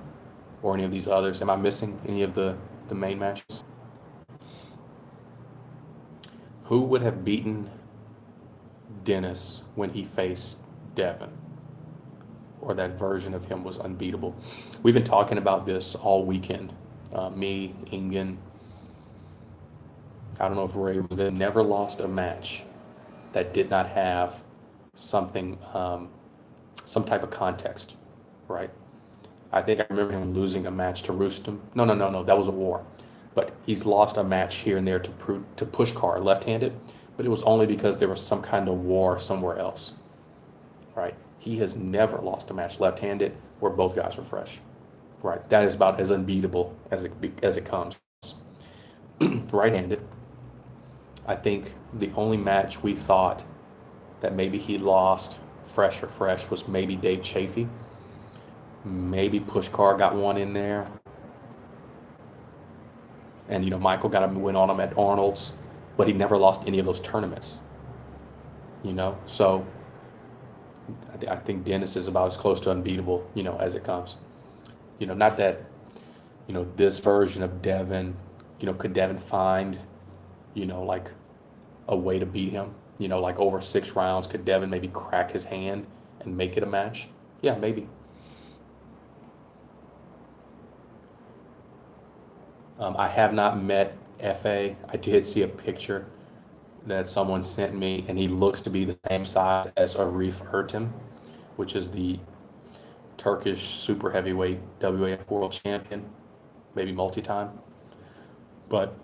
or any of these others. Am I missing any of the main matches? Who would have beaten Dennis when he faced Devin? Or that version of him was unbeatable. We've been talking about this all weekend. Me, Ingen, I don't know if Ray was there, never lost a match that did not have something, some type of context, right? I think I remember him losing a match to Rustam. No, that was a war. But he's lost a match here and there to Pushkar left-handed, but it was only because there was some kind of war somewhere else, right? He has never lost a match left-handed where both guys were fresh, right? That is about as unbeatable as it comes. Right-handed, I think the only match we thought that maybe he lost fresh was maybe Dave Chafee. Maybe Pushkar got one in there. And, Michael got a win on him at Arnold's, but he never lost any of those tournaments. So I think Dennis is about as close to unbeatable, as it comes. Not that, this version of Devin, could Devin find, like a way to beat him? Like over 6 rounds, could Devin maybe crack his hand and make it a match? Yeah, maybe. I have not met FA. I did see a picture that someone sent me, and he looks to be the same size as Arif Ertem, which is the Turkish super heavyweight WAF world champion, maybe multi-time. But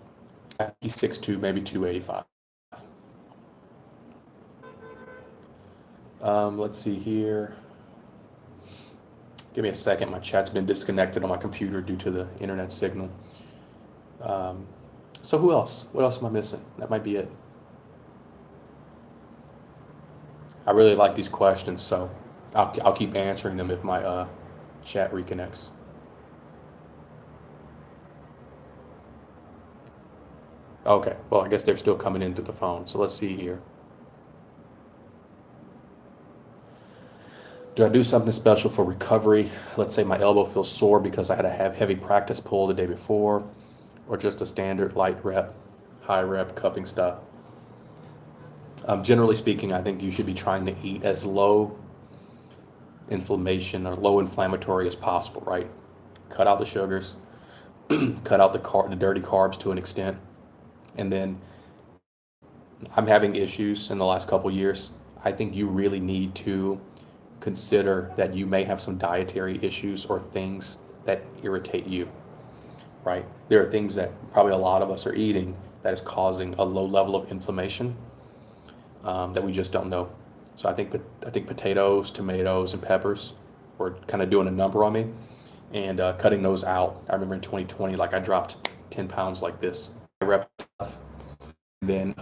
he's 6'2", maybe 285. Let's see here. Give me a second. My chat's been disconnected on my computer due to the internet signal. Um, so who else? What else am I missing? That might be it. I really like these questions, so I'll keep answering them if my chat reconnects. Okay, well, I guess they're still coming in through the phone. So let's see here. Do I do something special for recovery? Let's say my elbow feels sore because I had to have heavy practice pull the day before, or just a standard light rep, high rep cupping stuff. Generally speaking, I think you should be trying to eat as low inflammation or low inflammatory as possible, right? Cut out the sugars, cut out the dirty carbs to an extent, and then I'm having issues in the last couple years. I think you really need to consider that you may have some dietary issues or things that irritate you, right? There are things that probably a lot of us are eating that is causing a low level of inflammation that we just don't know. So I think potatoes, tomatoes, and peppers were kind of doing a number on me, and cutting those out. I remember in 2020, like I dropped 10 pounds like this. I rep stuff. And then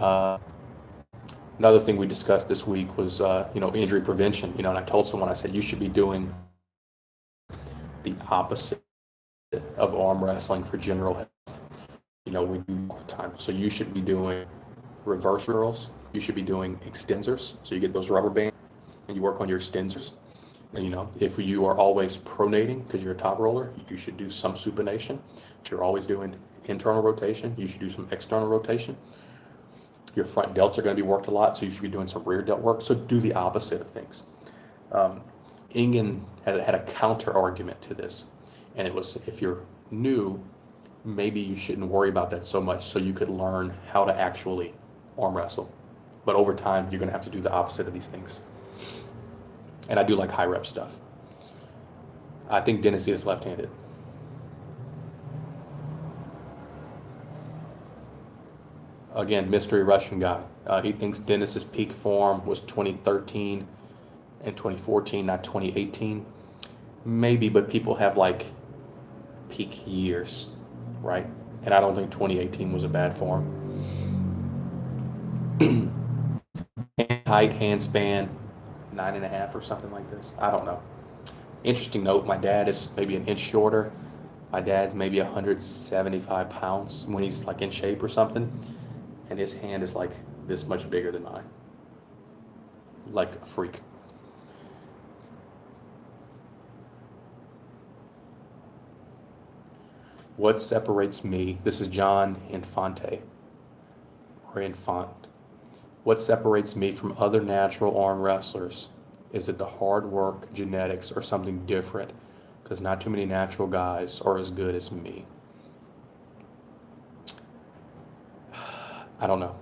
another thing we discussed this week was injury prevention. And I told someone, I said you should be doing the opposite of arm wrestling for general health. We do all the time. So you should be doing reverse curls. You should be doing extensors. So you get those rubber bands and you work on your extensors. And, if you are always pronating because you're a top roller, you should do some supination. If you're always doing internal rotation, you should do some external rotation. Your front delts are going to be worked a lot, so you should be doing some rear delt work. So do the opposite of things. Ingen had a counter argument to this, and it was if you're new, maybe you shouldn't worry about that so much, so you could learn how to actually arm wrestle. But over time, you're going to have to do the opposite of these things. And I do like high rep stuff. I think Dennis is left-handed. Again, mystery Russian guy. He thinks Dennis's peak form was 2013 and 2014, not 2018. Maybe, but people have like peak years, right? And I don't think 2018 was a bad form. Height, hand span, 9.5 or something like this. I don't know. Interesting note, my dad is maybe an inch shorter. My dad's maybe 175 pounds when he's like in shape or something. And his hand is like this much bigger than mine. Like a freak. What separates me? This is John Infante. Or Infant. What separates me from other natural arm wrestlers? Is it the hard work, genetics, or something different? Because not too many natural guys are as good as me. I don't know.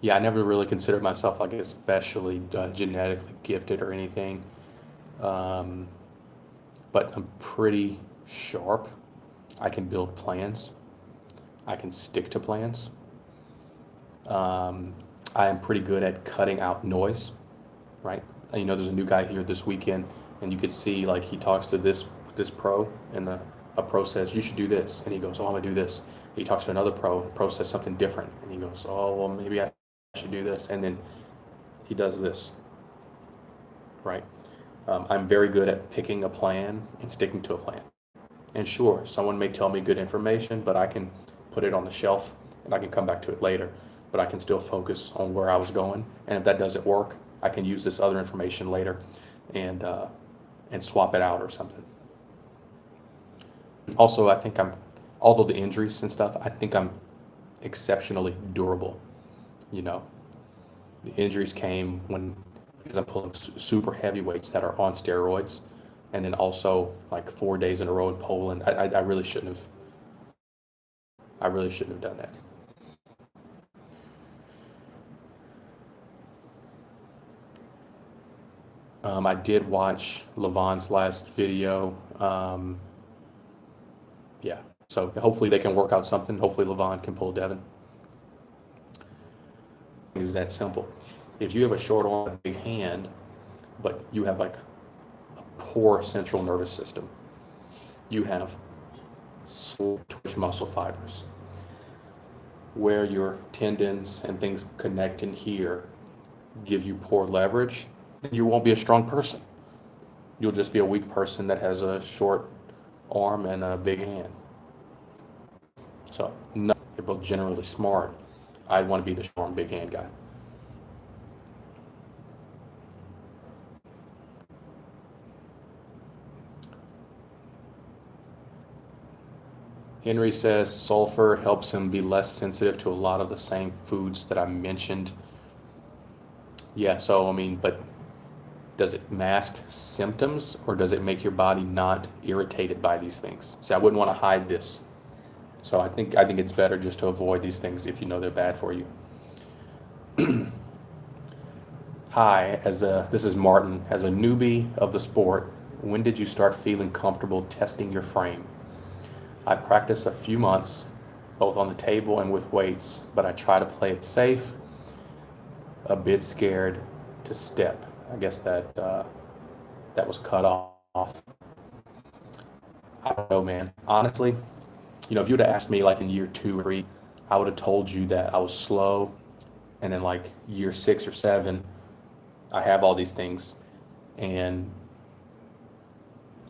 Yeah, I never really considered myself like especially genetically gifted or anything. Um, but I'm pretty sharp. I can build plans. I can stick to plans. Um, I am pretty good at cutting out noise, right? There's a new guy here this weekend, and you could see like he talks to this pro, and a pro says you should do this, and he goes, "Oh, I'm gonna do this." He talks to another pro, pro says something different, and he goes, "Oh, well, maybe I should do this," and then he does this, right? I'm very good at picking a plan and sticking to a plan. And sure, someone may tell me good information, but I can put it on the shelf and I can come back to it later. But I can still focus on where I was going. And if that doesn't work, I can use this other information later and swap it out or something. Also, I think although the injuries and stuff, I think I'm exceptionally durable. You know, The injuries came because I'm pulling super heavy weights that are on steroids, and then also like 4 days in a row in Poland. I really shouldn't have. I really shouldn't have done that. I did watch Levon's last video. Yeah, so hopefully they can work out something. Hopefully Levon can pull Devin. It's that simple. If you have a short arm, big hand, but you have like a poor central nervous system, you have slow twitch muscle fibers where your tendons and things connect in here give you poor leverage, you won't be a strong person. You'll just be a weak person that has a short arm and a big hand. So, no, they're both generally smart. I want to be the short and big hand guy. Henry says sulfur helps him be less sensitive to a lot of the same foods that I mentioned. Yeah, so I mean, but does it mask symptoms or does it make your body not irritated by these things? See, I wouldn't want to hide this. So I think it's better just to avoid these things if you know they're bad for you. Hi, this is Martin. As a newbie of the sport, when did you start feeling comfortable testing your frame? I practice a few months, both on the table and with weights, but I try to play it safe, a bit scared to step. I guess that was cut off. I don't know, man. Honestly, if you would have asked me like in year 2 or 3, I would have told you that I was slow, and then like year 6 or 7, I have all these things, and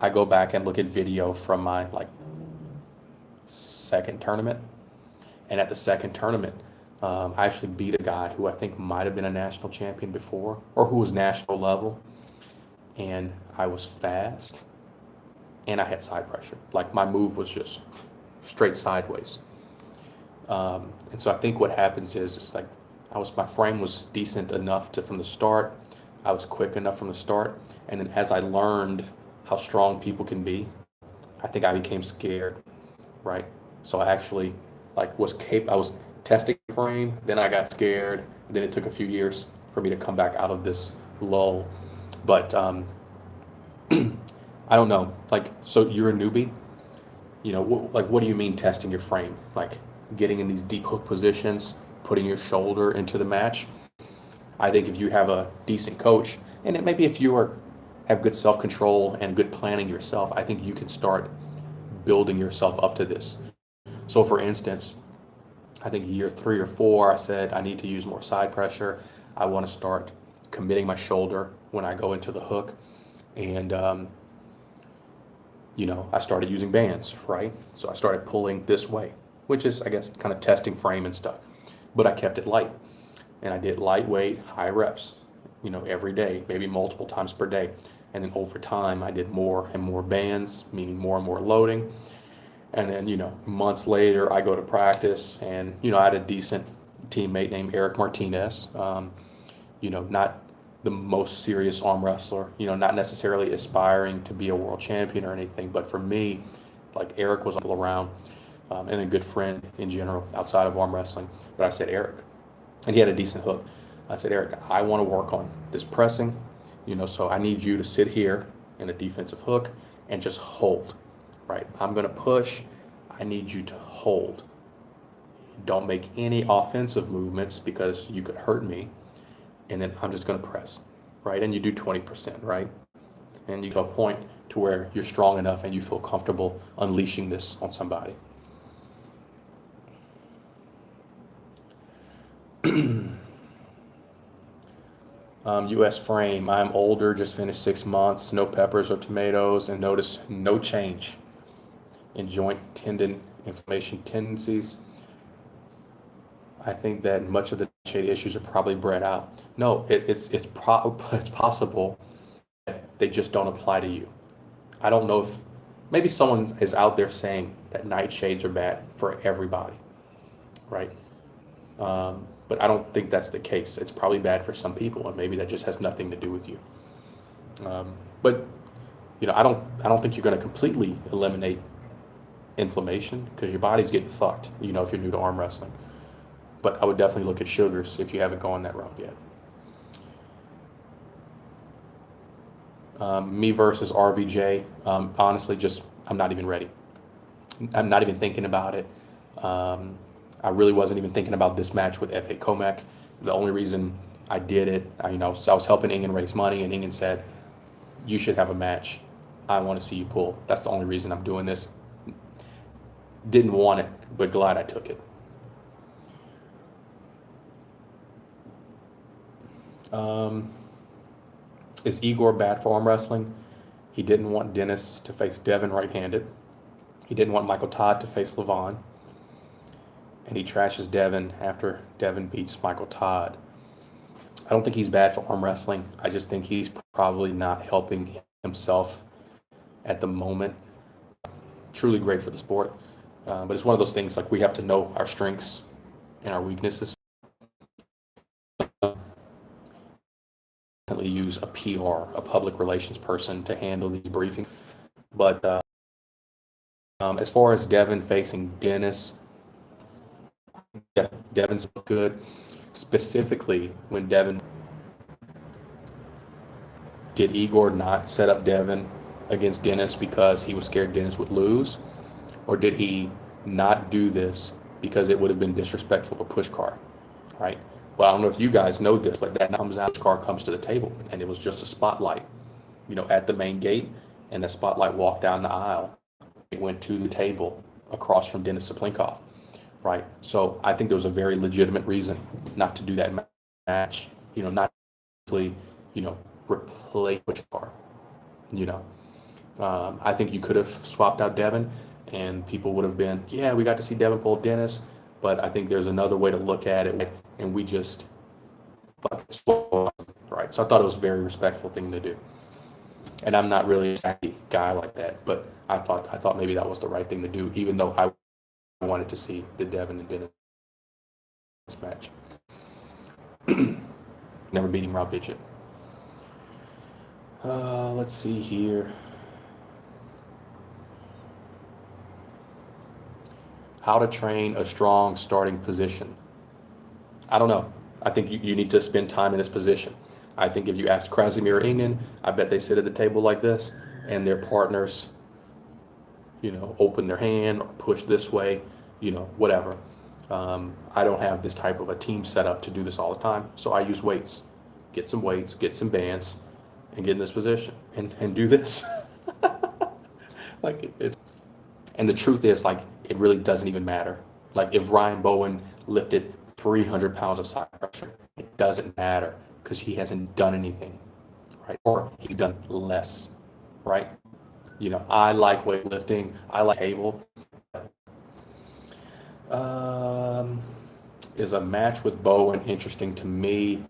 I go back and look at video from my like second tournament, and at the second tournament, I actually beat a guy who I think might have been a national champion before, or who was national level, and I was fast, and I had side pressure. Like my move was just straight sideways. And so I think what happens is it's like my frame was decent enough from the start. I was quick enough from the start, and then as I learned how strong people can be, I think I became scared, right? So I actually I was testing the frame, then I got scared, and then it took a few years for me to come back out of this lull. But I don't know. Like, so you're a newbie. What do you mean testing your frame? Like getting in these deep hook positions, putting your shoulder into the match. I think if you have a decent coach, and maybe if you have good self-control and good planning yourself, I think you can start building yourself up to this. So for instance, I think year 3 or 4, I said I need to use more side pressure. I want to start committing my shoulder when I go into the hook. And, I started using bands, right? So I started pulling this way, which is, I guess, kind of testing frame and stuff. But I kept it light. And I did lightweight, high reps, every day, maybe multiple times per day. And then over time, I did more and more bands, meaning more and more loading. And then, months later, I go to practice, and, I had a decent teammate named Eric Martinez, not the most serious arm wrestler, not necessarily aspiring to be a world champion or anything. But for me, like Eric was all around, and a good friend in general outside of arm wrestling. But I said, Eric, and he had a decent hook. I said, Eric, I want to work on this pressing, so I need you to sit here in a defensive hook and just hold, right? I'm going to push. I need you to hold. Don't make any offensive movements because you could hurt me. And then I'm just going to press, right? And you do 20%, right? And you go to a point to where you're strong enough and you feel comfortable unleashing this on somebody. U.S. frame. I'm older, just finished 6 months, no peppers or tomatoes, and notice no change in joint tendon inflammation tendencies. I think that much of the shade issues are probably bred out. No, it's possible that they just don't apply to you. I don't know if maybe someone is out there saying that nightshades are bad for everybody, right? But I don't think that's the case. It's probably bad for some people, and maybe that just has nothing to do with you. But I don't think you're going to completely eliminate inflammation because your body's getting fucked. If you're new to arm wrestling. But I would definitely look at sugars if you haven't gone that route yet. Me versus RVJ. Honestly, I'm not even ready. I'm not even thinking about it. I really wasn't even thinking about this match with F.A. Comac. The only reason I did it, so I was helping Ingen raise money, and Ingen said, "You should have a match. I want to see you pull." That's the only reason I'm doing this. Didn't want it, but glad I took it. Is Igor bad for arm wrestling? He didn't want Dennis to face Devin right-handed. He didn't want Michael Todd to face Levon. And he trashes Devin after Devin beats Michael Todd. I don't think he's bad for arm wrestling. I just think he's probably not helping himself at the moment. Truly great for the sport. But it's one of those things, like, we have to know our strengths and our weaknesses. Definitely use a PR, a public relations person, to handle these briefings. But as far as Devin facing Dennis, yeah, Devin's good. Specifically, when Devin did Igor not set up Devin against Dennis because he was scared Dennis would lose, or did he not do this because it would have been disrespectful to Pushkar, right? Well, I don't know if you guys know this, but that comes out, Pushkar comes to the table, and it was just a spotlight, at the main gate, and the spotlight walked down the aisle. It went to the table across from Denis Saplinkov, right? So I think there was a very legitimate reason not to do that match, not really, replace Pushkar, I think you could have swapped out Devin, and people would have been, yeah, we got to see Devin pull Dennis, but I think there's another way to look at it, and we just fucking swapped, right? So I thought it was a very respectful thing to do. And I'm not really a sassy guy like that, but I thought maybe that was the right thing to do, even though I wanted to see the Devin and Dennis match. Never beat him, I'll pitch it. Let's see here. How to train a strong starting position. I don't know. I think you need to spend time in this position. I think if you ask Krasimir or Ingen, I bet they sit at the table like this, and their partners, open their hand or push this way, whatever. I don't have this type of a team set up to do this all the time, so I use weights. Get some weights, get some bands, and get in this position and do this. And the truth is, it really doesn't even matter. Like, if Ryan Bowen lifted 300 pounds of side pressure, it doesn't matter because he hasn't done anything, right? Or he's done less, right? I like weightlifting. I like table. Is a match with Bowen interesting to me,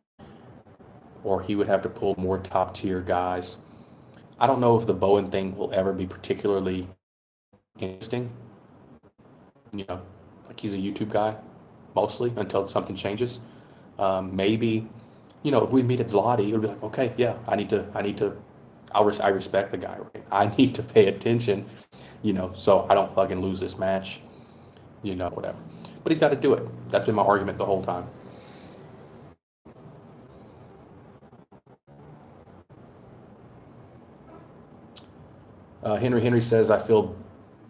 or he would have to pull more top tier guys? I don't know if the Bowen thing will ever be particularly interesting. Like, he's a YouTube guy mostly until something changes. Maybe, if we meet at Zloty, it'll be like, okay, yeah, I respect the guy, right? I need to pay attention, so I don't fucking lose this match, whatever. But he's got to do it. That's been my argument the whole time. Henry says, I feel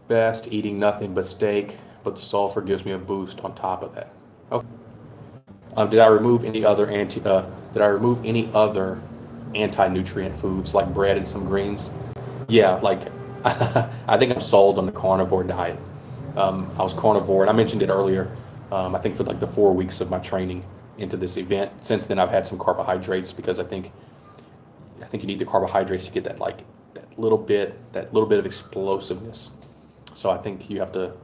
best eating nothing but steak, but the sulfur gives me a boost on top of that. Okay. Did I remove any other anti-nutrient foods like bread and some greens? Yeah, I think I'm sold on the carnivore diet. I was carnivore, and I mentioned it earlier. I think for the 4 weeks of my training into this event. Since then, I've had some carbohydrates because I think you need the carbohydrates to get that little bit of explosiveness. So I think you have to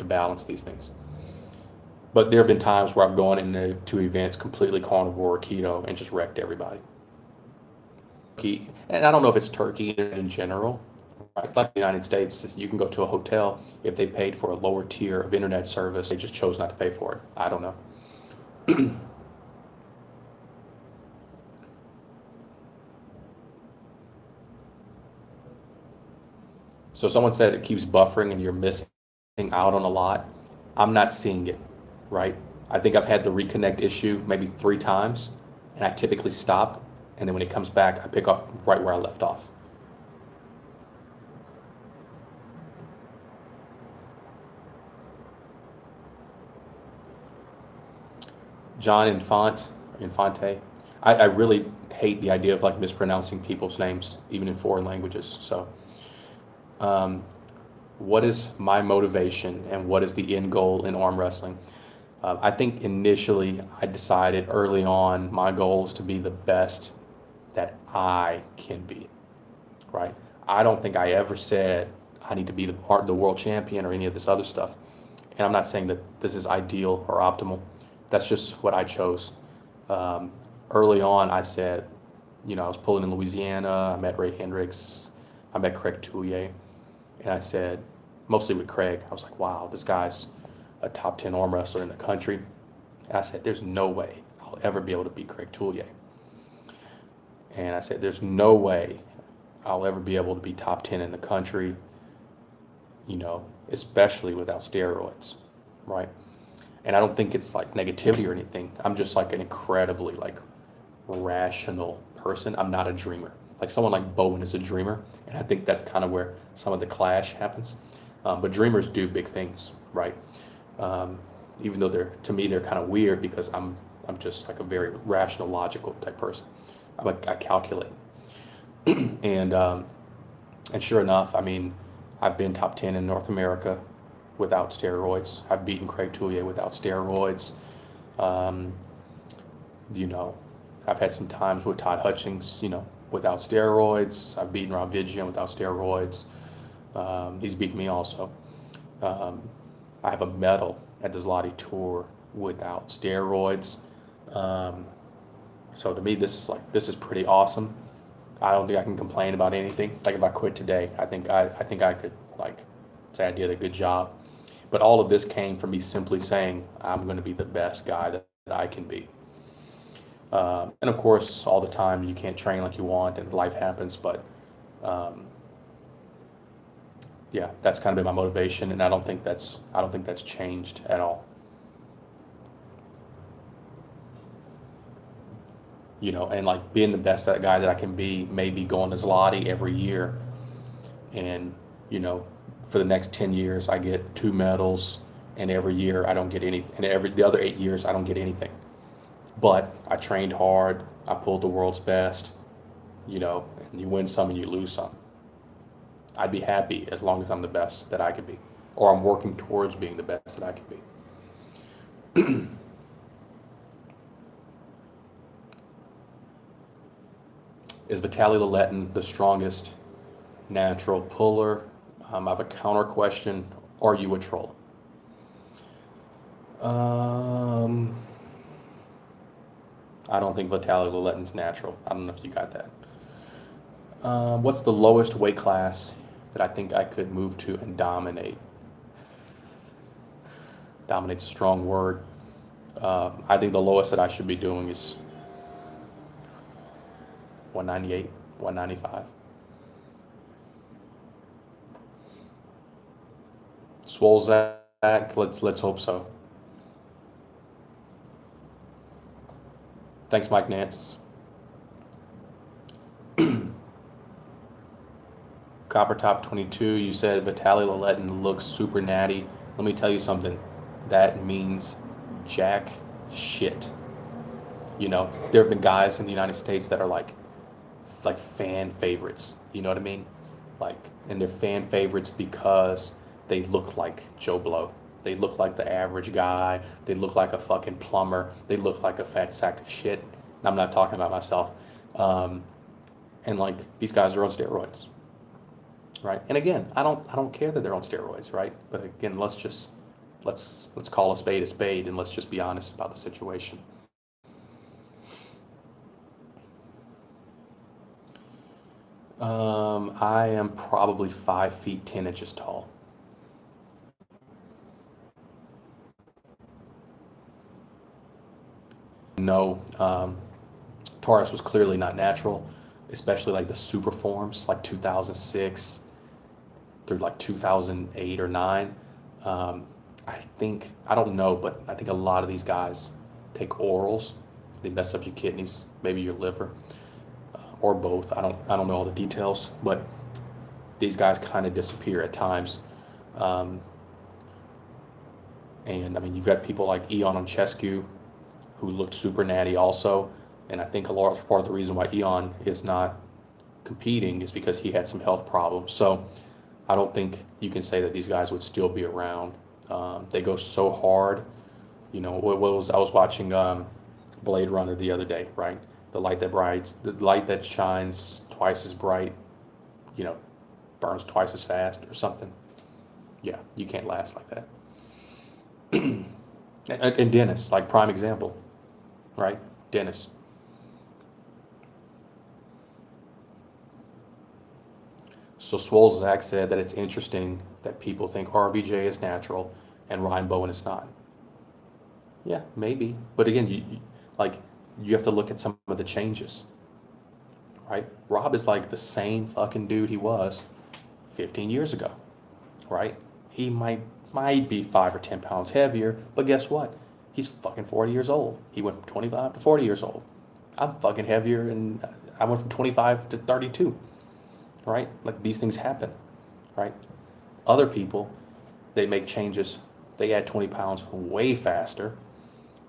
balance these things. But there have been times where I've gone into events completely carnivore or keto and just wrecked everybody. And I don't know if it's turkey in general. Right? Like the United States, you can go to a hotel, if they paid for a lower tier of internet service, they just chose not to pay for it. I don't know. So someone said it keeps buffering and you're missing out on a lot. I'm not seeing it, right? I think I've had the reconnect issue maybe 3 times, and I typically stop, and then when it comes back, I pick up right where I left off. John Infante. I really hate the idea of like mispronouncing people's names, even in foreign languages. So, um, what is my motivation and what is the end goal in arm wrestling? I think initially I decided early on my goal is to be the best that I can be, right? I don't think I ever said I need to be the world champion or any of this other stuff. And I'm not saying that this is ideal or optimal. That's just what I chose. Um, Early on, I said, I was pulling in Louisiana. I met Ray Hendricks. I met Craig Touye. And I said, mostly with Craig, I was like, wow, this guy's a top 10 arm wrestler in the country. And I said, there's no way I'll ever be able to beat Craig Touye. And I said, there's no way I'll ever be able to be top 10 in the country, especially without steroids, right? And I don't think it's like negativity or anything. I'm just like an incredibly like rational person. I'm not a dreamer. Like someone like Bowen is a dreamer, and I think that's kind of where some of the clash happens. But dreamers do big things, right? Um, Even though to me they're kind of weird because I'm just like a very rational, logical type person. I calculate, and and sure enough, I mean, I've been top 10 in North America without steroids. I've beaten Craig Touye without steroids. Um, you know, I've had some times with Todd Hutchings, without steroids. I've beaten Rob Vigian without steroids. He's beaten me also. Um, I have a medal at the Zloty Tour without steroids. Um, so to me, this is pretty awesome. I don't think I can complain about anything. Like if I quit today, I think I could like say I did a good job. But all of this came from me simply saying I'm going to be the best guy that I can be. And of course, all the time you can't train like you want, and life happens. But um, yeah, that's kind of been my motivation, and I don't think that's changed at all. And like being the best that guy that I can be, maybe going to Zloty every year, and you know, for the next 10 years I get 2 medals, and every year I don't get anything, and every the other 8 years I don't get anything. But I trained hard, I pulled the world's best, and you win some and you lose some. I'd be happy as long as I'm the best that I could be, or I'm working towards being the best that I can be. Is Vitaly Laletin the strongest natural puller? I have a counter question. Are you a troll? Um, I don't think Vitaly Laletin's natural. I don't know if you got that. What's the lowest weight class that I think I could move to and dominate? Dominate's a strong word. I think the lowest that I should be doing is 198, 195. Swole Zach, let's hope so. Thanks, Mike Nance. Copper Top 22, you said Vitaly Laletin looks super natty. Let me tell you something. That means jack shit. There have been guys in the United States that are like fan favorites. You know what I mean? And they're fan favorites because they look like Joe Blow. They look like the average guy. They look like a fucking plumber. They look like a fat sack of shit. And I'm not talking about myself. Um, and like these guys are on steroids, right? And again, I don't care that they're on steroids, right? But again, let's call a spade, and let's just be honest about the situation. I am probably 5 feet 10 inches tall. no, Taurus was clearly not natural, especially like the super forms, like 2006 through like 2008 or 9. Um, I don't know, but I think a lot of these guys take orals. They mess up your kidneys, maybe your liver, or both. I don't know all the details, but these guys kind of disappear at times. Um, and I mean, you've got people like Ion Chescu, who looked super natty also. And I think a large part of the reason why Ion is not competing is because he had some health problems. So I don't think you can say that these guys would still be around. They go so hard. You know, I was watching Blade Runner the other day, right? The light that shines twice as bright, you know, burns twice as fast or something. Yeah, you can't last like that. And Dennis, like prime example, right? Dennis. So Swole Zach said that it's interesting that people think RVJ is natural and Ryan Bowen is not. Yeah, maybe. But again, like you have to look at some of the changes, right? Rob is like the same fucking dude he was 15 years ago, right? He might be 5 or 10 pounds heavier, but guess what? He's fucking 40 years old. He went from 25 to 40 years old. I'm fucking heavier, and I went from 25 to 32, right? Like these things happen, right? Other people, they make changes. They add 20 pounds way faster.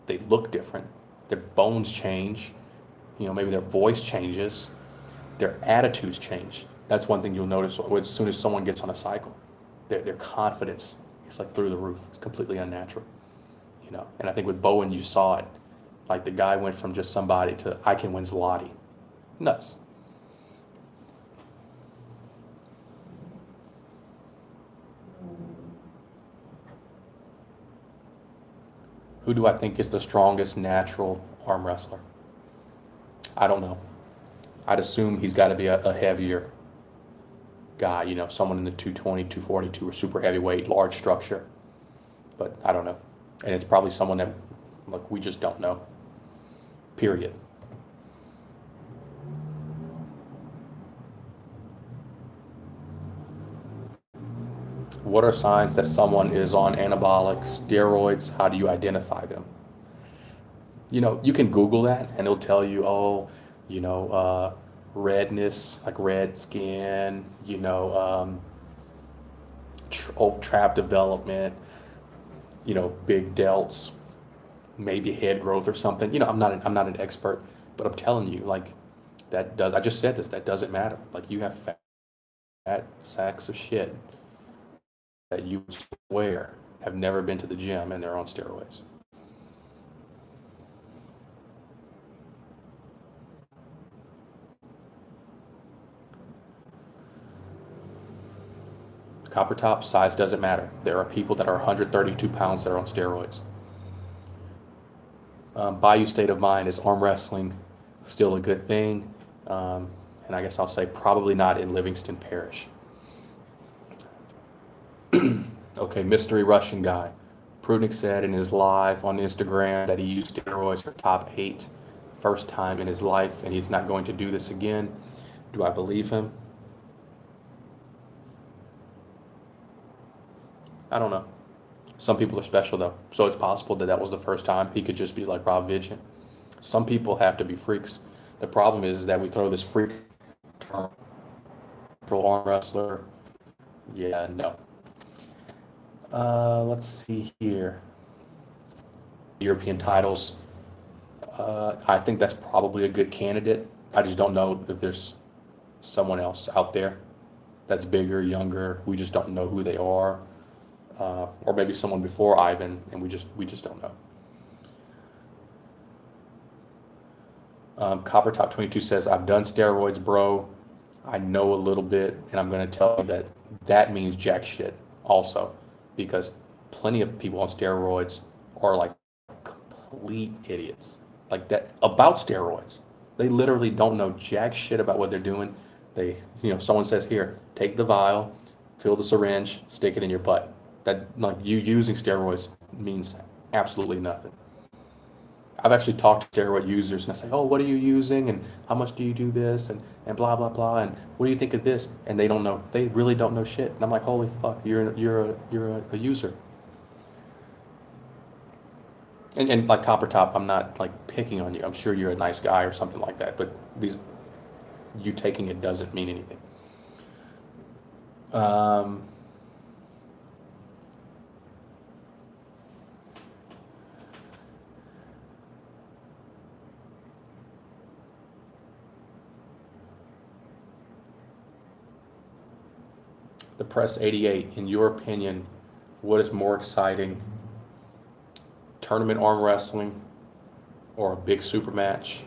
They look different. Their bones change. You know, maybe their voice changes. Their attitudes change. That's one thing you'll notice as soon as someone gets on a cycle. Their confidence is like through the roof. It's completely unnatural, you know. And I think with Bowen, you saw it. Like the guy went from just somebody to I can win Zloty. Nuts. Who do I think is the strongest natural arm wrestler? I don't know. I'd assume he's got to be a heavier guy, you know, someone in the 220, 242 or super heavyweight, large structure. But I don't know. And it's probably someone that, look, we just don't know. Period. What are signs that someone is on anabolic steroids? How do you identify them? You know, you can Google that and it'll tell you, oh, you know, redness, like red skin, you know, trap development, you know, big delts, maybe head growth or something. You know, I'm not an expert, but I'm telling you, like, that does, I just said this, that doesn't matter. Like, you have fat sacks of shit that you swear have never been to the gym and they're on steroids. Copper top size doesn't matter. There are people that are 132 pounds that are on steroids. Bayou state of mind, is arm wrestling still a good thing? And I guess I'll say probably not in Livingston Parish. Okay, mystery Russian guy. Prudnik said in his live on Instagram that he used steroids for top 8, first time in his life, and he's not going to do this again. Do I believe him? I don't know. Some people are special though, so it's possible that that was the first time. He could just be like Rob Vidgen. Some people have to be freaks. The problem is that we throw this freak term, pro arm wrestler. Yeah, no. Let's see here. European titles. I think that's probably a good candidate. I just don't know if there's someone else out there that's bigger, younger. We just don't know who they are. Or maybe someone before Ivan, and we just don't know. Copper Top 22 says, I've done steroids, bro. I know a little bit, and I'm going to tell you that that means jack shit also, because plenty of people on steroids are like complete idiots, like that about steroids. They literally don't know jack shit about what they're doing. They, you know, someone says, here, take the vial, fill the syringe, stick it in your butt. That, like, you using steroids means absolutely nothing. I've actually talked to steroid users and I say, oh, what are you using? And how much do you do this? And blah, blah, blah. And what do you think of this? And they don't know. They really don't know shit. And I'm like, holy fuck, you're a user. And like Copper Top, I'm not like picking on you. I'm sure you're a nice guy or something like that. But you taking it doesn't mean anything. Um, the Press 88, in your opinion, what is more exciting? Tournament arm wrestling or a big super match?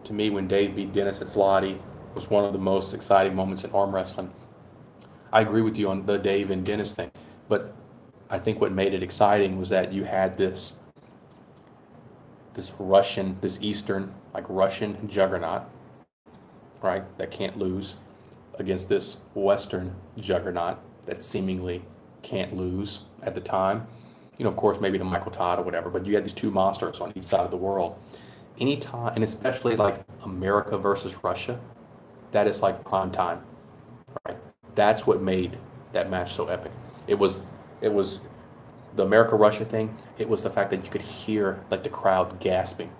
To me, when Dave beat Dennis at Slotty was one of the most exciting moments in arm wrestling. I agree with you on the Dave and Dennis thing, but I think what made it exciting was that you had this Eastern, like Russian juggernaut, right, that can't lose against this Western juggernaut that seemingly can't lose at the time. You know, of course, maybe to Michael Todd or whatever, but you had these two monsters on each side of the world. Anytime, and especially like America versus Russia, that is like prime time, right? That's what made that match so epic. It was the America Russia thing. It was the fact that you could hear like the crowd gasping,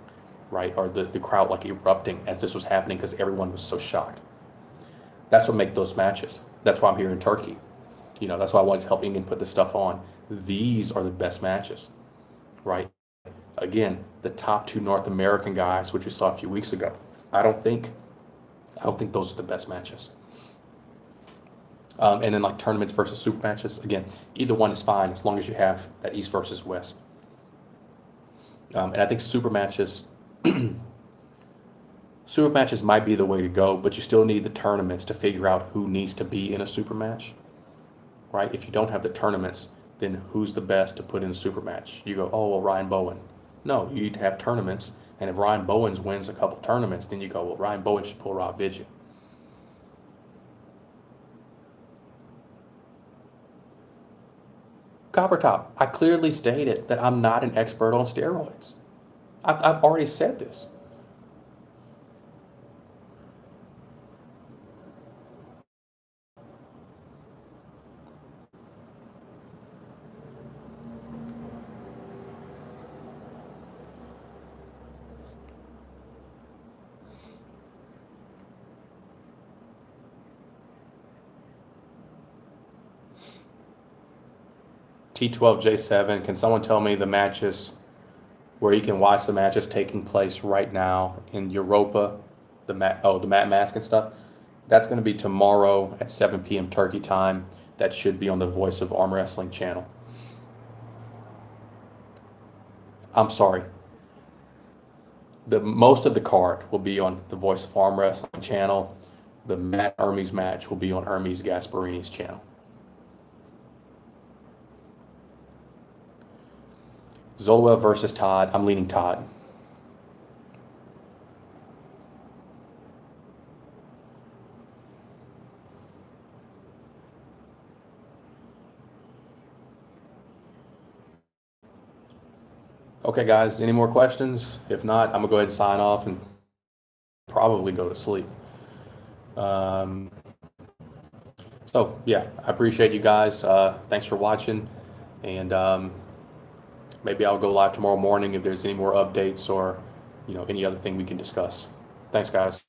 right, or the crowd like erupting as this was happening because everyone was so shocked. That's what makes those matches. That's why I'm here in Turkey. You know, that's why I wanted to help England put this stuff on. These are the best matches, right? Again, the top two North American guys, which we saw a few weeks ago. I don't think those are the best matches. And then like tournaments versus super matches, again, either one is fine as long as you have that East versus West. And I think super matches might be the way to go, but you still need the tournaments to figure out who needs to be in a super match, right? If you don't have the tournaments, then who's the best to put in a super match? You go, oh, well, Ryan Bowen. No, you need to have tournaments. And if Ryan Bowens wins a couple tournaments, then you go, well, Ryan Bowen should pull Rob Vidya. Copper Top, I clearly stated that I'm not an expert on steroids. I've already said this. T12J7, can someone tell me the matches where you can watch the matches taking place right now in Europa, the Matt Mask and stuff? That's going to be tomorrow at 7 p.m. Turkey time. That should be on the Voice of Arm Wrestling channel. I'm sorry. The most of the card will be on the Voice of Arm Wrestling channel. The Matt Hermes match will be on Hermes Gasparini's channel. Zoloel versus Todd. I'm leaning Todd. Okay, guys, any more questions? If not, I'm going to go ahead and sign off and probably go to sleep. So, yeah, I appreciate you guys. Thanks for watching. And maybe I'll go live tomorrow morning if there's any more updates or, any other thing we can discuss. Thanks, guys.